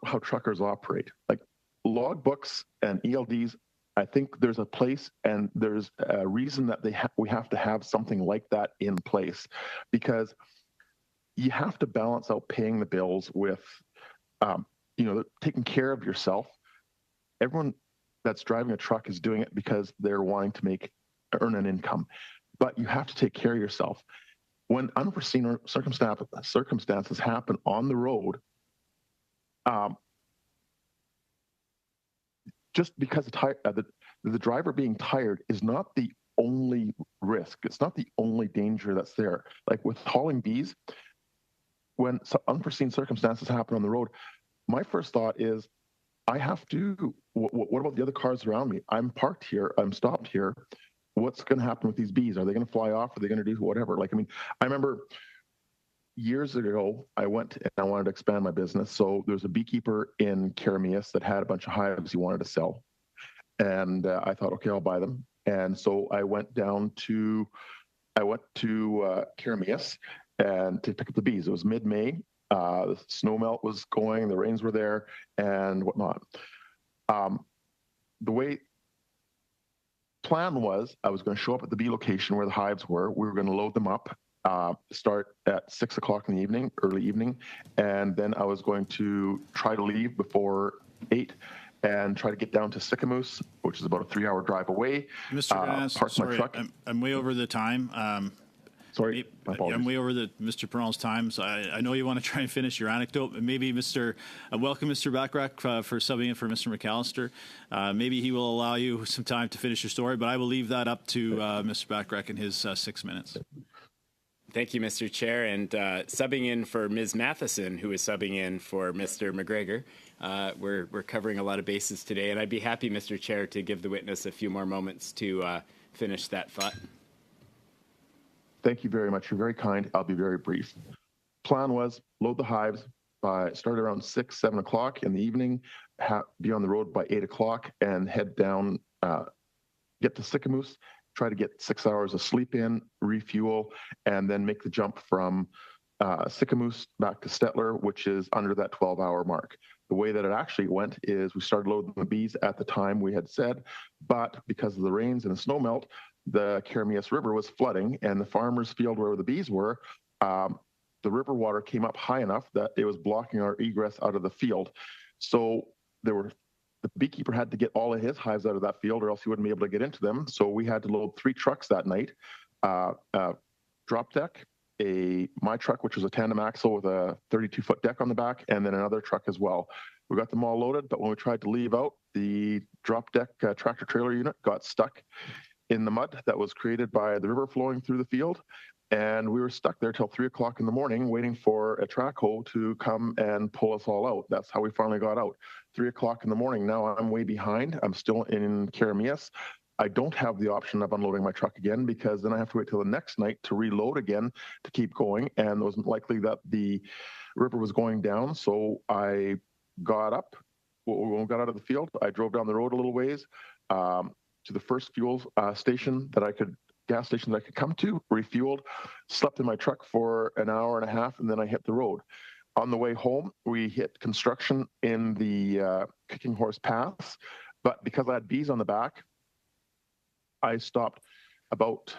how truckers operate. Like, log books and ELDs, I think there's a place and there's a reason that we have to have something like that in place, because you have to balance out paying the bills with, taking care of yourself. Everyone that's driving a truck is doing it because they're wanting to earn an income, but you have to take care of yourself. When unforeseen circumstances happen on the road, just because the driver being tired is not the only risk. It's not the only danger that's there. Like with hauling bees, when unforeseen circumstances happen on the road, my first thought is, I have to, what about the other cars around me? I'm parked here. I'm stopped here. What's going to happen with these bees? Are they going to fly off? Are they going to do whatever? Like, I mean, I remember years ago, I went and I wanted to expand my business. So there was a beekeeper in Karamias that had a bunch of hives he wanted to sell. And I thought, okay, I'll buy them. And so I went to Karamias and to pick up the bees. It was mid-May. The snow melt was going, the rains were there, and whatnot. The plan was I was going to show up at the bee location where the hives were. We were going to load them up, start at 6 o'clock in the evening, early evening, and then I was going to try to leave before 8 and try to get down to Sycamoose, which is about a 3-hour drive away. Mr. Ganas, park sorry, my truck. I'm way over the time. Sorry, I'm way over Mr. Perron's time, so I know you want to try and finish your anecdote, but maybe welcome Mr. Backrack for subbing in for Mr. McAllister. Maybe he will allow you some time to finish your story, but I will leave that up to Mr. Backrack in his 6 minutes. Thank you, Mr. Chair, and subbing in for Ms. Matheson, who is subbing in for Mr. McGregor. We're covering a lot of bases today, and I'd be happy, Mr. Chair, to give the witness a few more moments to finish that thought. Thank you very much. You're very kind. I'll be very brief. Plan was load the hives start around 6, 7 o'clock in the evening, be on the road by 8 o'clock, and head down, get to Sycamoose, try to get 6 hours of sleep in, refuel, and then make the jump from Sycamoose back to Stettler, which is under that 12-hour mark. The way that it actually went is we started loading the bees at the time we had said, but because of the rains and the snow melt, the Karamias River was flooding, and the farmer's field where the bees were, the river water came up high enough that it was blocking our egress out of the field. So there were the beekeeper had to get all of his hives out of that field or else he wouldn't be able to get into them. So we had to load 3 trucks that night, drop deck, my truck, which was a tandem axle with a 32-foot deck on the back, and then another truck as well. We got them all loaded, but when we tried to leave out, the drop deck tractor trailer unit got stuck in the mud that was created by the river flowing through the field. And we were stuck there till 3 o'clock in the morning waiting for a track hoe to come and pull us all out. That's how we finally got out. 3 o'clock in the morning. Now I'm way behind. I'm still in Karamias. I don't have the option of unloading my truck again because then I have to wait till the next night to reload again to keep going. And it wasn't likely that the river was going down. So I got up. When we got out of the field, I drove down the road a little ways to the first fuel station that I could gas station that I could come to, refueled, slept in my truck for an hour and a half, and then I hit the road. On the way home, we hit construction in the Kicking Horse Pass, but because I had bees on the back, I stopped about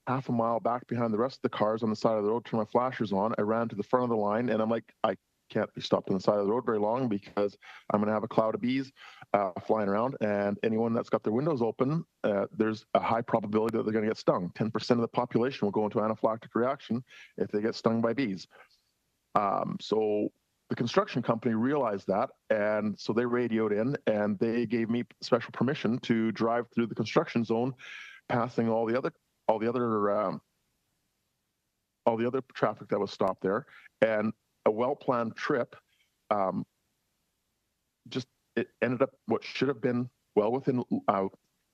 half a mile back behind the rest of the cars on the side of the road, turned my flashers on. I ran to the front of the line, and I'm like, I can't be stopped on the side of the road very long because I'm going to have a cloud of bees flying around, and anyone that's got their windows open, there's a high probability that they're going to get stung. 10% of the population will go into anaphylactic reaction if they get stung by bees. So the construction company realized that, and so they radioed in, and they gave me special permission to drive through the construction zone, passing all the other traffic that was stopped there, and a well-planned trip. It ended up what should have been well within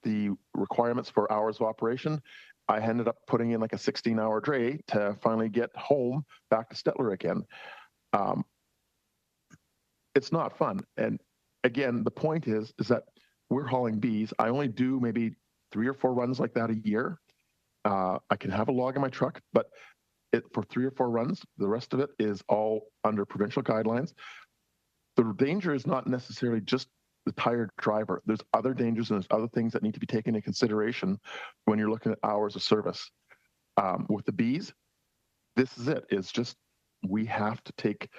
the requirements for hours of operation. I ended up putting in like a 16-hour day to finally get home back to Stettler again. It's not fun. And again, the point is that we're hauling bees. I only do maybe 3 or 4 runs like that a year. I can have a log in my truck, but for 3 or 4 runs, the rest of it is all under provincial guidelines. The danger is not necessarily just the tired driver. There's other dangers and there's other things that need to be taken into consideration when you're looking at hours of service. With the bees, this is it. It's just we have to take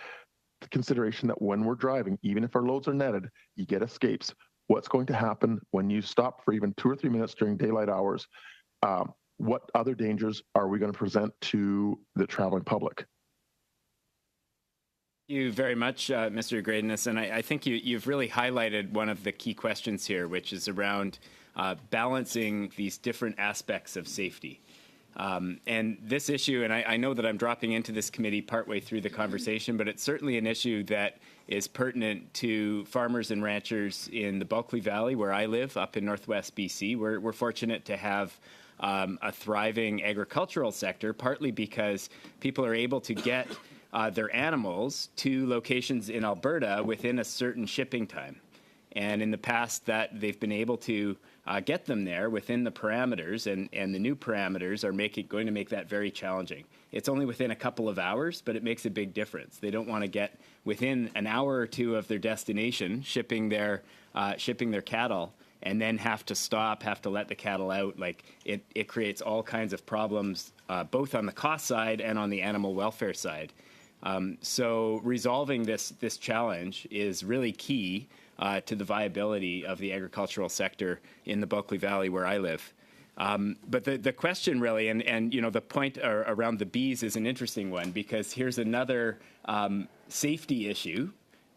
the consideration that when we're driving, even if our loads are netted, you get escapes. What's going to happen when you stop for even 2 or 3 minutes during daylight hours? What other dangers are we going to present to the traveling public? Thank you very much, Mr. Graydonus. And I think you've really highlighted one of the key questions here, which is around balancing these different aspects of safety. And this issue, and I know that I'm dropping into this committee partway through the conversation, but it's certainly an issue that is pertinent to farmers and ranchers in the Bulkley Valley, where I live, up in northwest BC. We're fortunate to have a thriving agricultural sector, partly because people are able to get their animals to locations in Alberta within a certain shipping time. And in the past, that they've been able to get them there within the parameters, and the new parameters are going to make that very challenging. It's only within a couple of hours, but it makes a big difference. They don't want to get within an hour or 2 of their destination, shipping their cattle, and then have to stop, have to let the cattle out. Like it creates all kinds of problems, both on the cost side and on the animal welfare side. So resolving this challenge is really key to the viability of the agricultural sector in the Bulkley Valley where I live. But the question really, and you know, the point around the bees is an interesting one, because here's another safety issue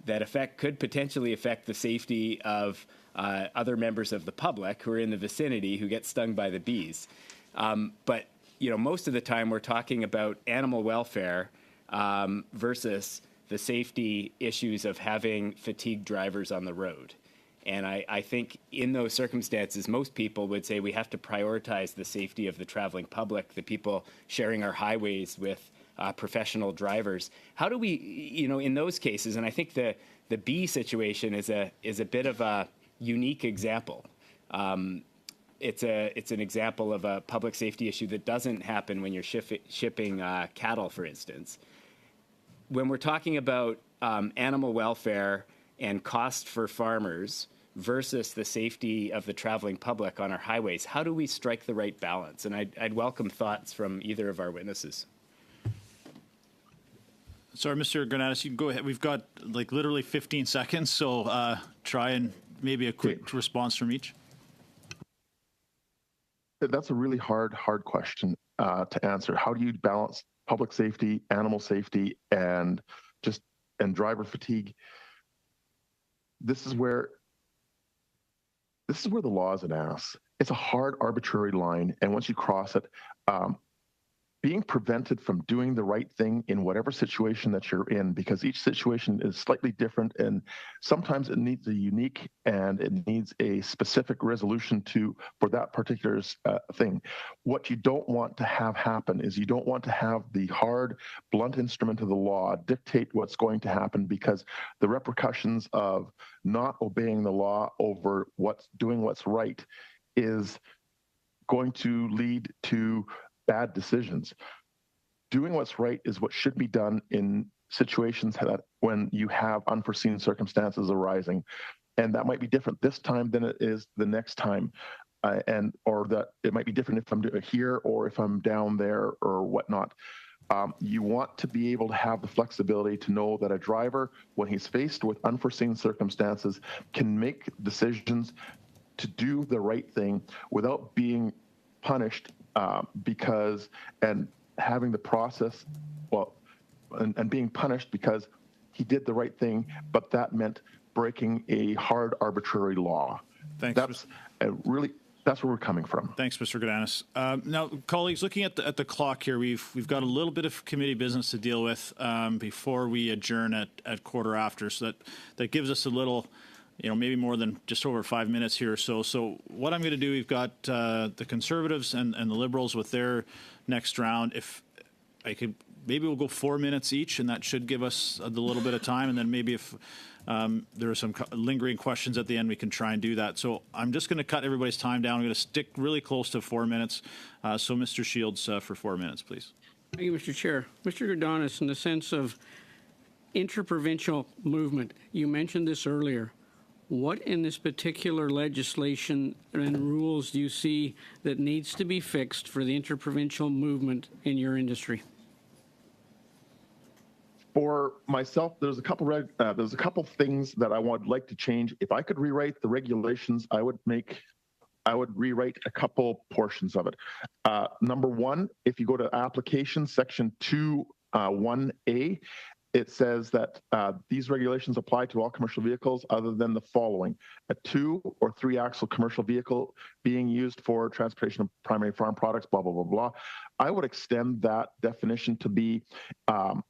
that could potentially affect the safety of other members of the public who are in the vicinity who get stung by the bees. But you know, most of the time we're talking about animal welfare versus the safety issues of having fatigued drivers on the road. And I think in those circumstances, most people would say we have to prioritize the safety of the traveling public, the people sharing our highways with professional drivers. How do we, you know, in those cases, and I think the bee situation is a bit of a unique example. It's an example of a public safety issue that doesn't happen when you're shipping cattle, for instance. When we're talking about animal welfare and cost for farmers versus the safety of the traveling public on our highways, how do we strike the right balance? And I'd welcome thoughts from either of our witnesses. Sorry, Mr. Granados, you can go ahead. We've got like literally 15 seconds, so try and maybe a quick response from each. That's a really hard question to answer. How do you balance public safety, animal safety, and driver fatigue? This is where the law is an ass. It's a hard, arbitrary line, and once you cross it, being prevented from doing the right thing in whatever situation that you're in, because each situation is slightly different, and sometimes it needs a unique and it needs a specific resolution for that particular thing. What you don't want to have happen is you don't want to have the hard, blunt instrument of the law dictate what's going to happen, because the repercussions of not obeying the law over doing what's right is going to lead to bad decisions. Doing what's right is what should be done in situations when you have unforeseen circumstances arising, and that might be different this time than it is the next time, or that it might be different if I'm here or if I'm down there or whatnot. You want to be able to have the flexibility to know that a driver, when he's faced with unforeseen circumstances, can make decisions to do the right thing without being punished and having the process, and being punished because he did the right thing, but that meant breaking a hard, arbitrary law. Thanks. That's where we're coming from. Thanks, Mr. Godanis. Now, colleagues, looking at the clock here, we've got a little bit of committee business to deal with before we adjourn at quarter after, so that gives us a little, maybe more than just over 5 minutes here or so. So what I'm going to do, we've got the Conservatives and the Liberals with their next round. If I could, maybe we'll go 4 minutes each, and that should give us a little bit of time. And then maybe if there are some lingering questions at the end, we can try and do that. So I'm just going to cut everybody's time down. I'm going to stick really close to 4 minutes. So Mr. Shields, for 4 minutes, please. Thank you, Mr. Chair. Mr. Godanis, in the sense of interprovincial movement, you mentioned this earlier. What in this particular legislation and rules do you see that needs to be fixed for the interprovincial movement in your industry? For myself, there's a couple things that I would like to change. If I could rewrite the regulations, I would rewrite a couple portions of it. Number one, if you go to application section 2(1)(a), it says that these regulations apply to all commercial vehicles other than the following: a 2 or 3 axle commercial vehicle being used for transportation of primary farm products, blah, blah, blah, blah. I would extend that definition to be a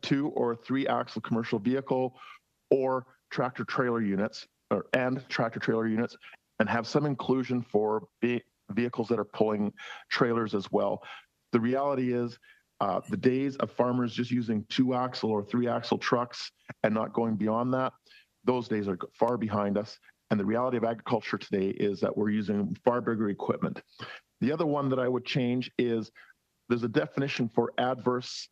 2 or 3 axle commercial vehicle or tractor trailer units and have some inclusion for vehicles that are pulling trailers as well. The reality is, the days of farmers just using 2 axle or 3 axle trucks and not going beyond that, those days are far behind us. And the reality of agriculture today is that we're using far bigger equipment. The other one that I would change is there's a definition for adverse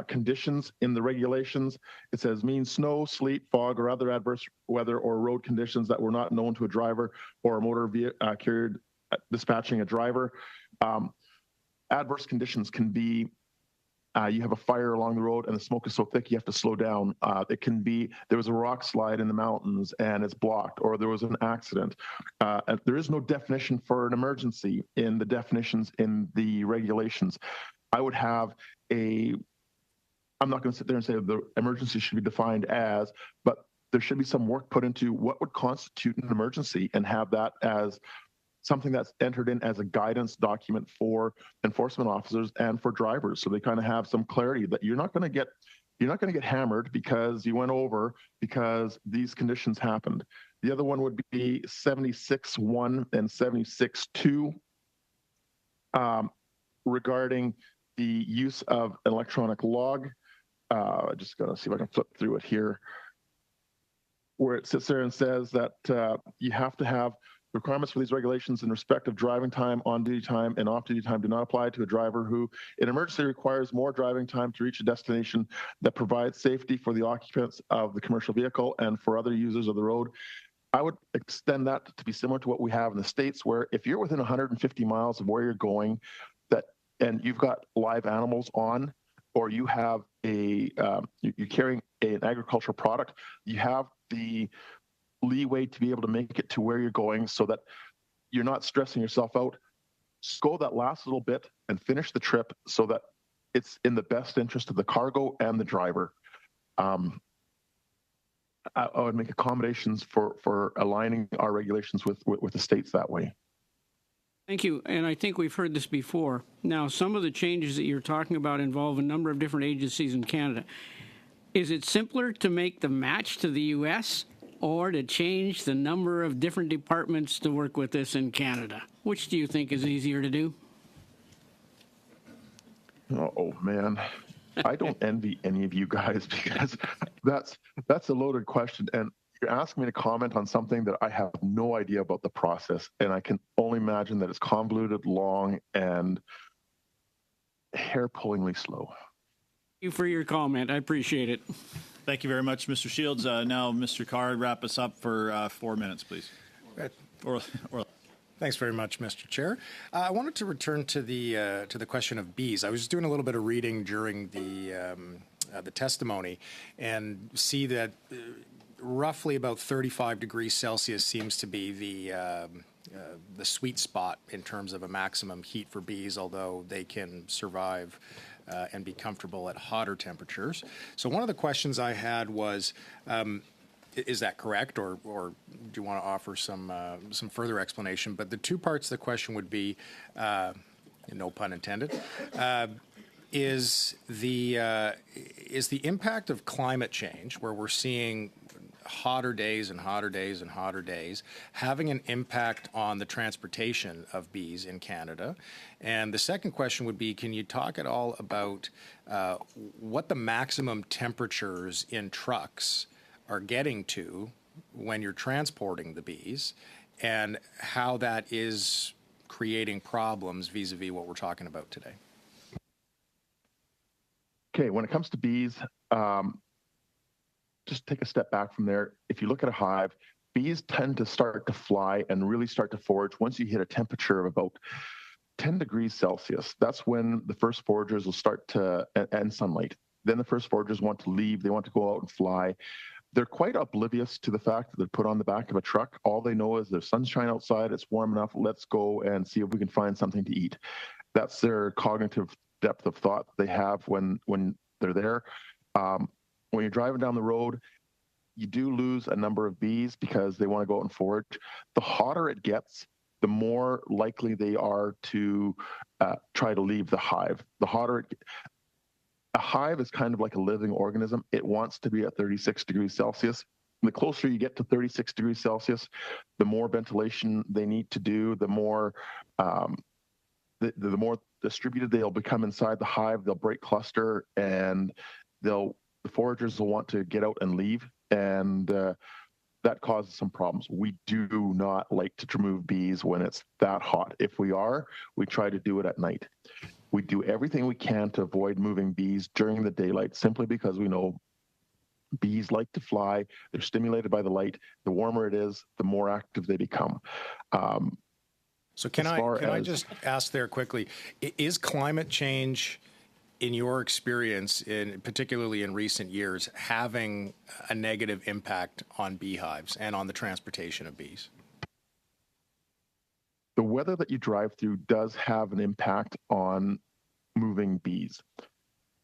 conditions in the regulations. It says mean snow, sleet, fog, or other adverse weather or road conditions that were not known to a driver or a motor carrier dispatching a driver. Adverse conditions can be you have a fire along the road and the smoke is so thick you have to slow down. It can be there was a rock slide in the mountains and it's blocked, or there was an accident. There is no definition for an emergency in the definitions in the regulations. I would have I'm not going to sit there and say the emergency should be defined as, but there should be some work put into what would constitute an emergency and have that as something that's entered in as a guidance document for enforcement officers and for drivers, so they kind of have some clarity that you're not going to get hammered because you went over because these conditions happened. The other one would be 76.1 and 76.2 regarding the use of electronic log. Just going to see if I can flip through it here, where it sits there and says that you have to have requirements for these regulations in respect of driving time, on-duty time, and off-duty time do not apply to a driver who, in emergency, requires more driving time to reach a destination that provides safety for the occupants of the commercial vehicle and for other users of the road. I would extend that to be similar to what we have in the States, where if you're within 150 miles of where you're going, and you've got live animals on, or you have you're carrying an agricultural product, you have the leeway to be able to make it to where you're going so that you're not stressing yourself out. Just go that last little bit and finish the trip so that it's in the best interest of the cargo and the driver. I would make accommodations for aligning our regulations with the states that way. Thank you. And I think we've heard this before. Now, some of the changes that you're talking about involve a number of different agencies in Canada. Is it simpler to make the match to the U.S. or to change the number of different departments to work with this in Canada? Which do you think is easier to do? Oh, man. I don't envy any of you guys because that's a loaded question. And you're asking me to comment on something that I have no idea about the process. And I can only imagine that it's convoluted, long, and hair-pullingly slow. Thank you for your comment. I appreciate it. Thank you very much, Mr. Shields. Now, Mr. Carr, wrap us up for 4 minutes, please. Or Thanks very much, Mr. Chair. I wanted to return to the question of bees. I was just doing a little bit of reading during the testimony and see that roughly about 35 degrees Celsius seems to be the sweet spot in terms of a maximum heat for bees, although they can survive and be comfortable at hotter temperatures. So one of the questions I had was, is that correct, or do you want to offer some further explanation? But the two parts of the question would be, no pun intended, is the impact of climate change, where we're seeing hotter days and hotter days and hotter days, having an impact on the transportation of bees in Canada? And the second question would be, can you talk at all about what the maximum temperatures in trucks are getting to when you're transporting the bees, and how that is creating problems vis-a-vis what we're talking about today? Okay, when it comes to bees, just take a step back from there. If you look at a hive, bees tend to start to fly and really start to forage once you hit a temperature of about 10 degrees Celsius. That's when the first foragers will start to, and sunlight. Then the first foragers want to leave. They want to go out and fly. They're quite oblivious to the fact that they're put on the back of a truck. All they know is there's sunshine outside, it's warm enough, let's go and see if we can find something to eat. That's their cognitive depth of thought they have when they're there. When you're driving down the road, you do lose a number of bees because they want to go out and forage. The hotter it gets, the more likely they are to try to leave the hive. The hotter it gets. A hive is kind of like a living organism. It wants to be at 36 degrees Celsius. And the closer you get to 36 degrees Celsius, the more ventilation they need to do, the more the more distributed they'll become inside the hive. They'll break cluster, and the foragers will want to get out and leave, and that causes some problems. We do not like to remove bees when it's that hot. If we are, we try to do it at night. We do everything we can to avoid moving bees during the daylight, simply because we know bees like to fly. They're stimulated by the light. The warmer it is, the more active they become. So can I just ask there quickly, is climate change, in your experience, particularly in recent years, having a negative impact on beehives and on the transportation of bees? The weather that you drive through does have an impact on moving bees.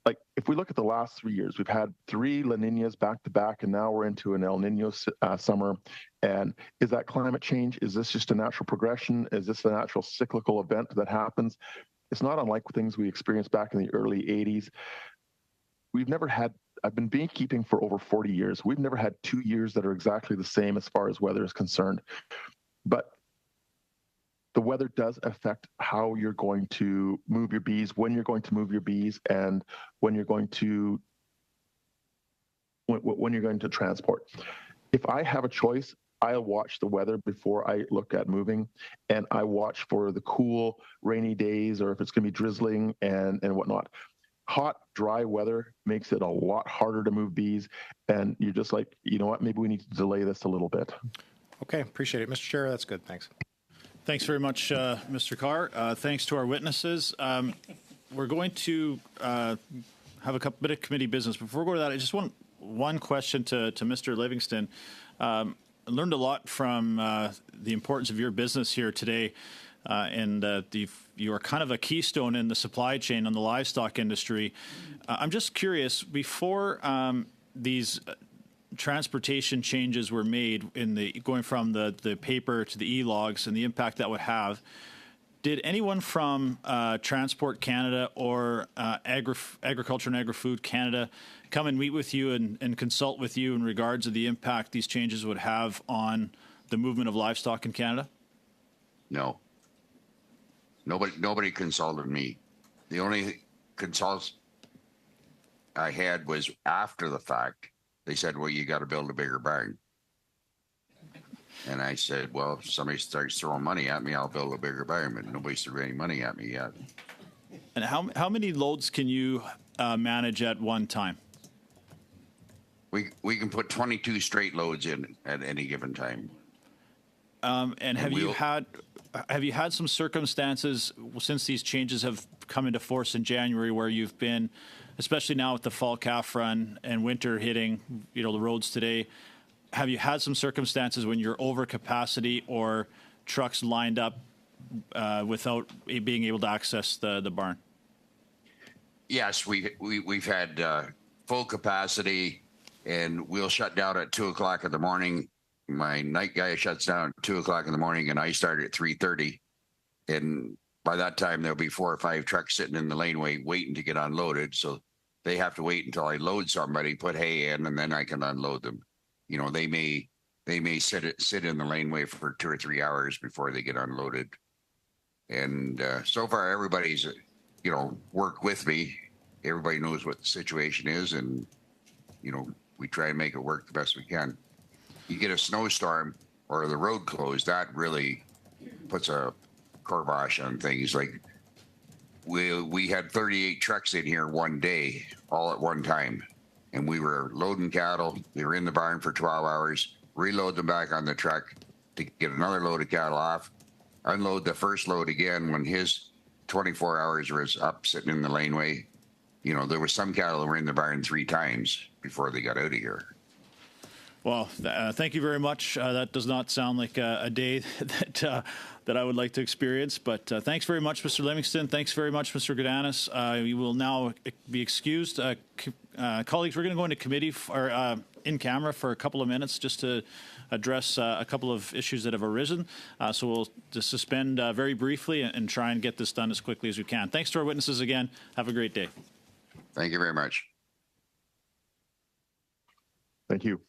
Like, if we look at the last 3 years, we've had 3 La Niñas back to back, and now we're into an El Nino summer. And is that climate change? Is this just a natural progression? Is this a natural cyclical event that happens? It's not unlike things we experienced back in the early 80s. I've been beekeeping for over 40 years. We've never had 2 years that are exactly the same as far as weather is concerned. But the weather does affect how you're going to move your bees, when you're going to move your bees, and when you're going to transport. If I have a choice, I'll watch the weather before I look at moving, and I watch for the cool, rainy days, or if it's going to be drizzling and whatnot. Hot, dry weather makes it a lot harder to move bees, and you're just like, you know what, maybe we need to delay this a little bit. Okay, appreciate it. Mr. Chair, that's good. Thanks. Thanks very much, Mr. Carr. Thanks to our witnesses. We're going to have a bit of committee business. Before we go to that, I just want one question to Mr. Livingston. learned a lot from the importance of your business here today, and you are kind of a keystone in the supply chain on the livestock industry. I'm just curious, before these transportation changes were made in the going from the paper to the e-logs and the impact that would have, did anyone from Transport Canada or Agriculture and Agri-Food Canada come and meet with you and consult with you in regards to the impact these changes would have on the movement of livestock in Canada? No. Nobody consulted me. The only consult I had was after the fact. They said, well, you got to build a bigger barn. And I said, well, if somebody starts throwing money at me, I'll build a bigger barn, but nobody's threw any money at me yet. And how many loads can you manage at one time? We can put 22 straight loads in at any given time. And have you had some circumstances since these changes have come into force in January where you've been, especially now with the fall calf run and winter hitting, the roads today, have you had some circumstances when you're over capacity or trucks lined up without being able to access the barn? Yes, we've had full capacity, and we'll shut down at 2:00 in the morning. My night guy shuts down at 2:00 in the morning, and I start at 3:30. And by that time, there'll be 4 or 5 trucks sitting in the laneway waiting to get unloaded. So they have to wait until I load somebody, put hay in, and then I can unload them. They may sit in the laneway for 2 or 3 hours before they get unloaded. And so far, everybody's worked with me. Everybody knows what the situation is, and we try and make it work the best we can. You get a snowstorm or the road closed, that really puts a kibosh on things. Like we had 38 trucks in here one day, all at one time. And we were loading cattle. They were in the barn for 12 hours, reload them back on the truck to get another load of cattle off, unload the first load again when his 24 hours was up sitting in the laneway. There were some cattle that were in the barn 3 times before they got out of here. Well, thank you very much. That does not sound like a day that I would like to experience. But thanks very much, Mr. Livingston. Thanks very much, Mr. Godanis. You will now be excused. Colleagues, we're going to go into committee or in camera for a couple of minutes just to address a couple of issues that have arisen. So we'll just suspend very briefly and try and get this done as quickly as we can. Thanks to our witnesses again. Have a great day. Thank you very much. Thank you.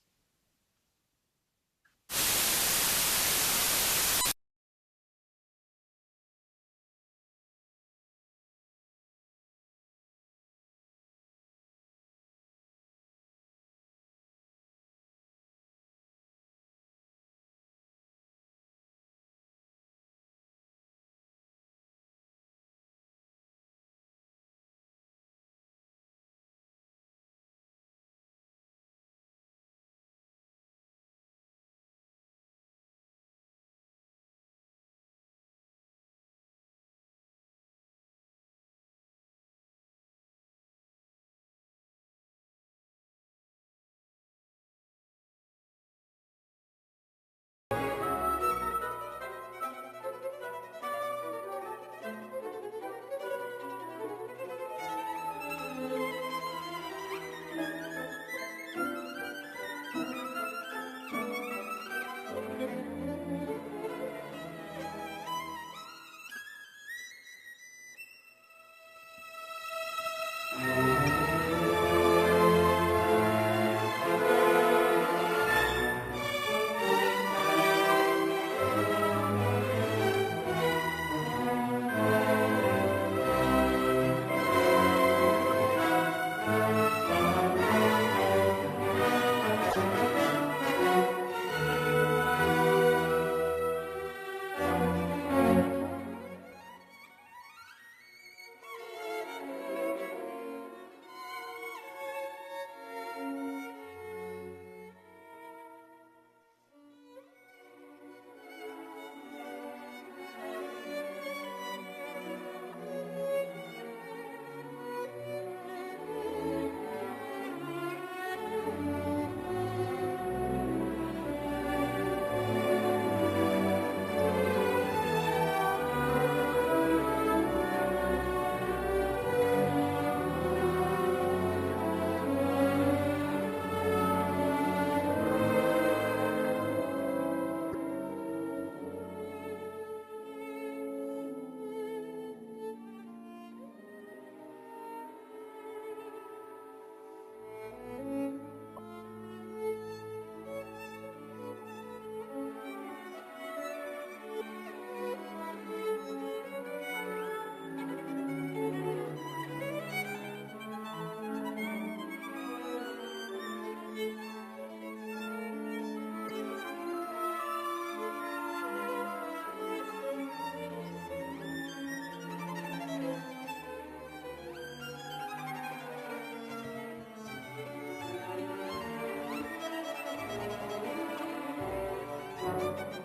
you.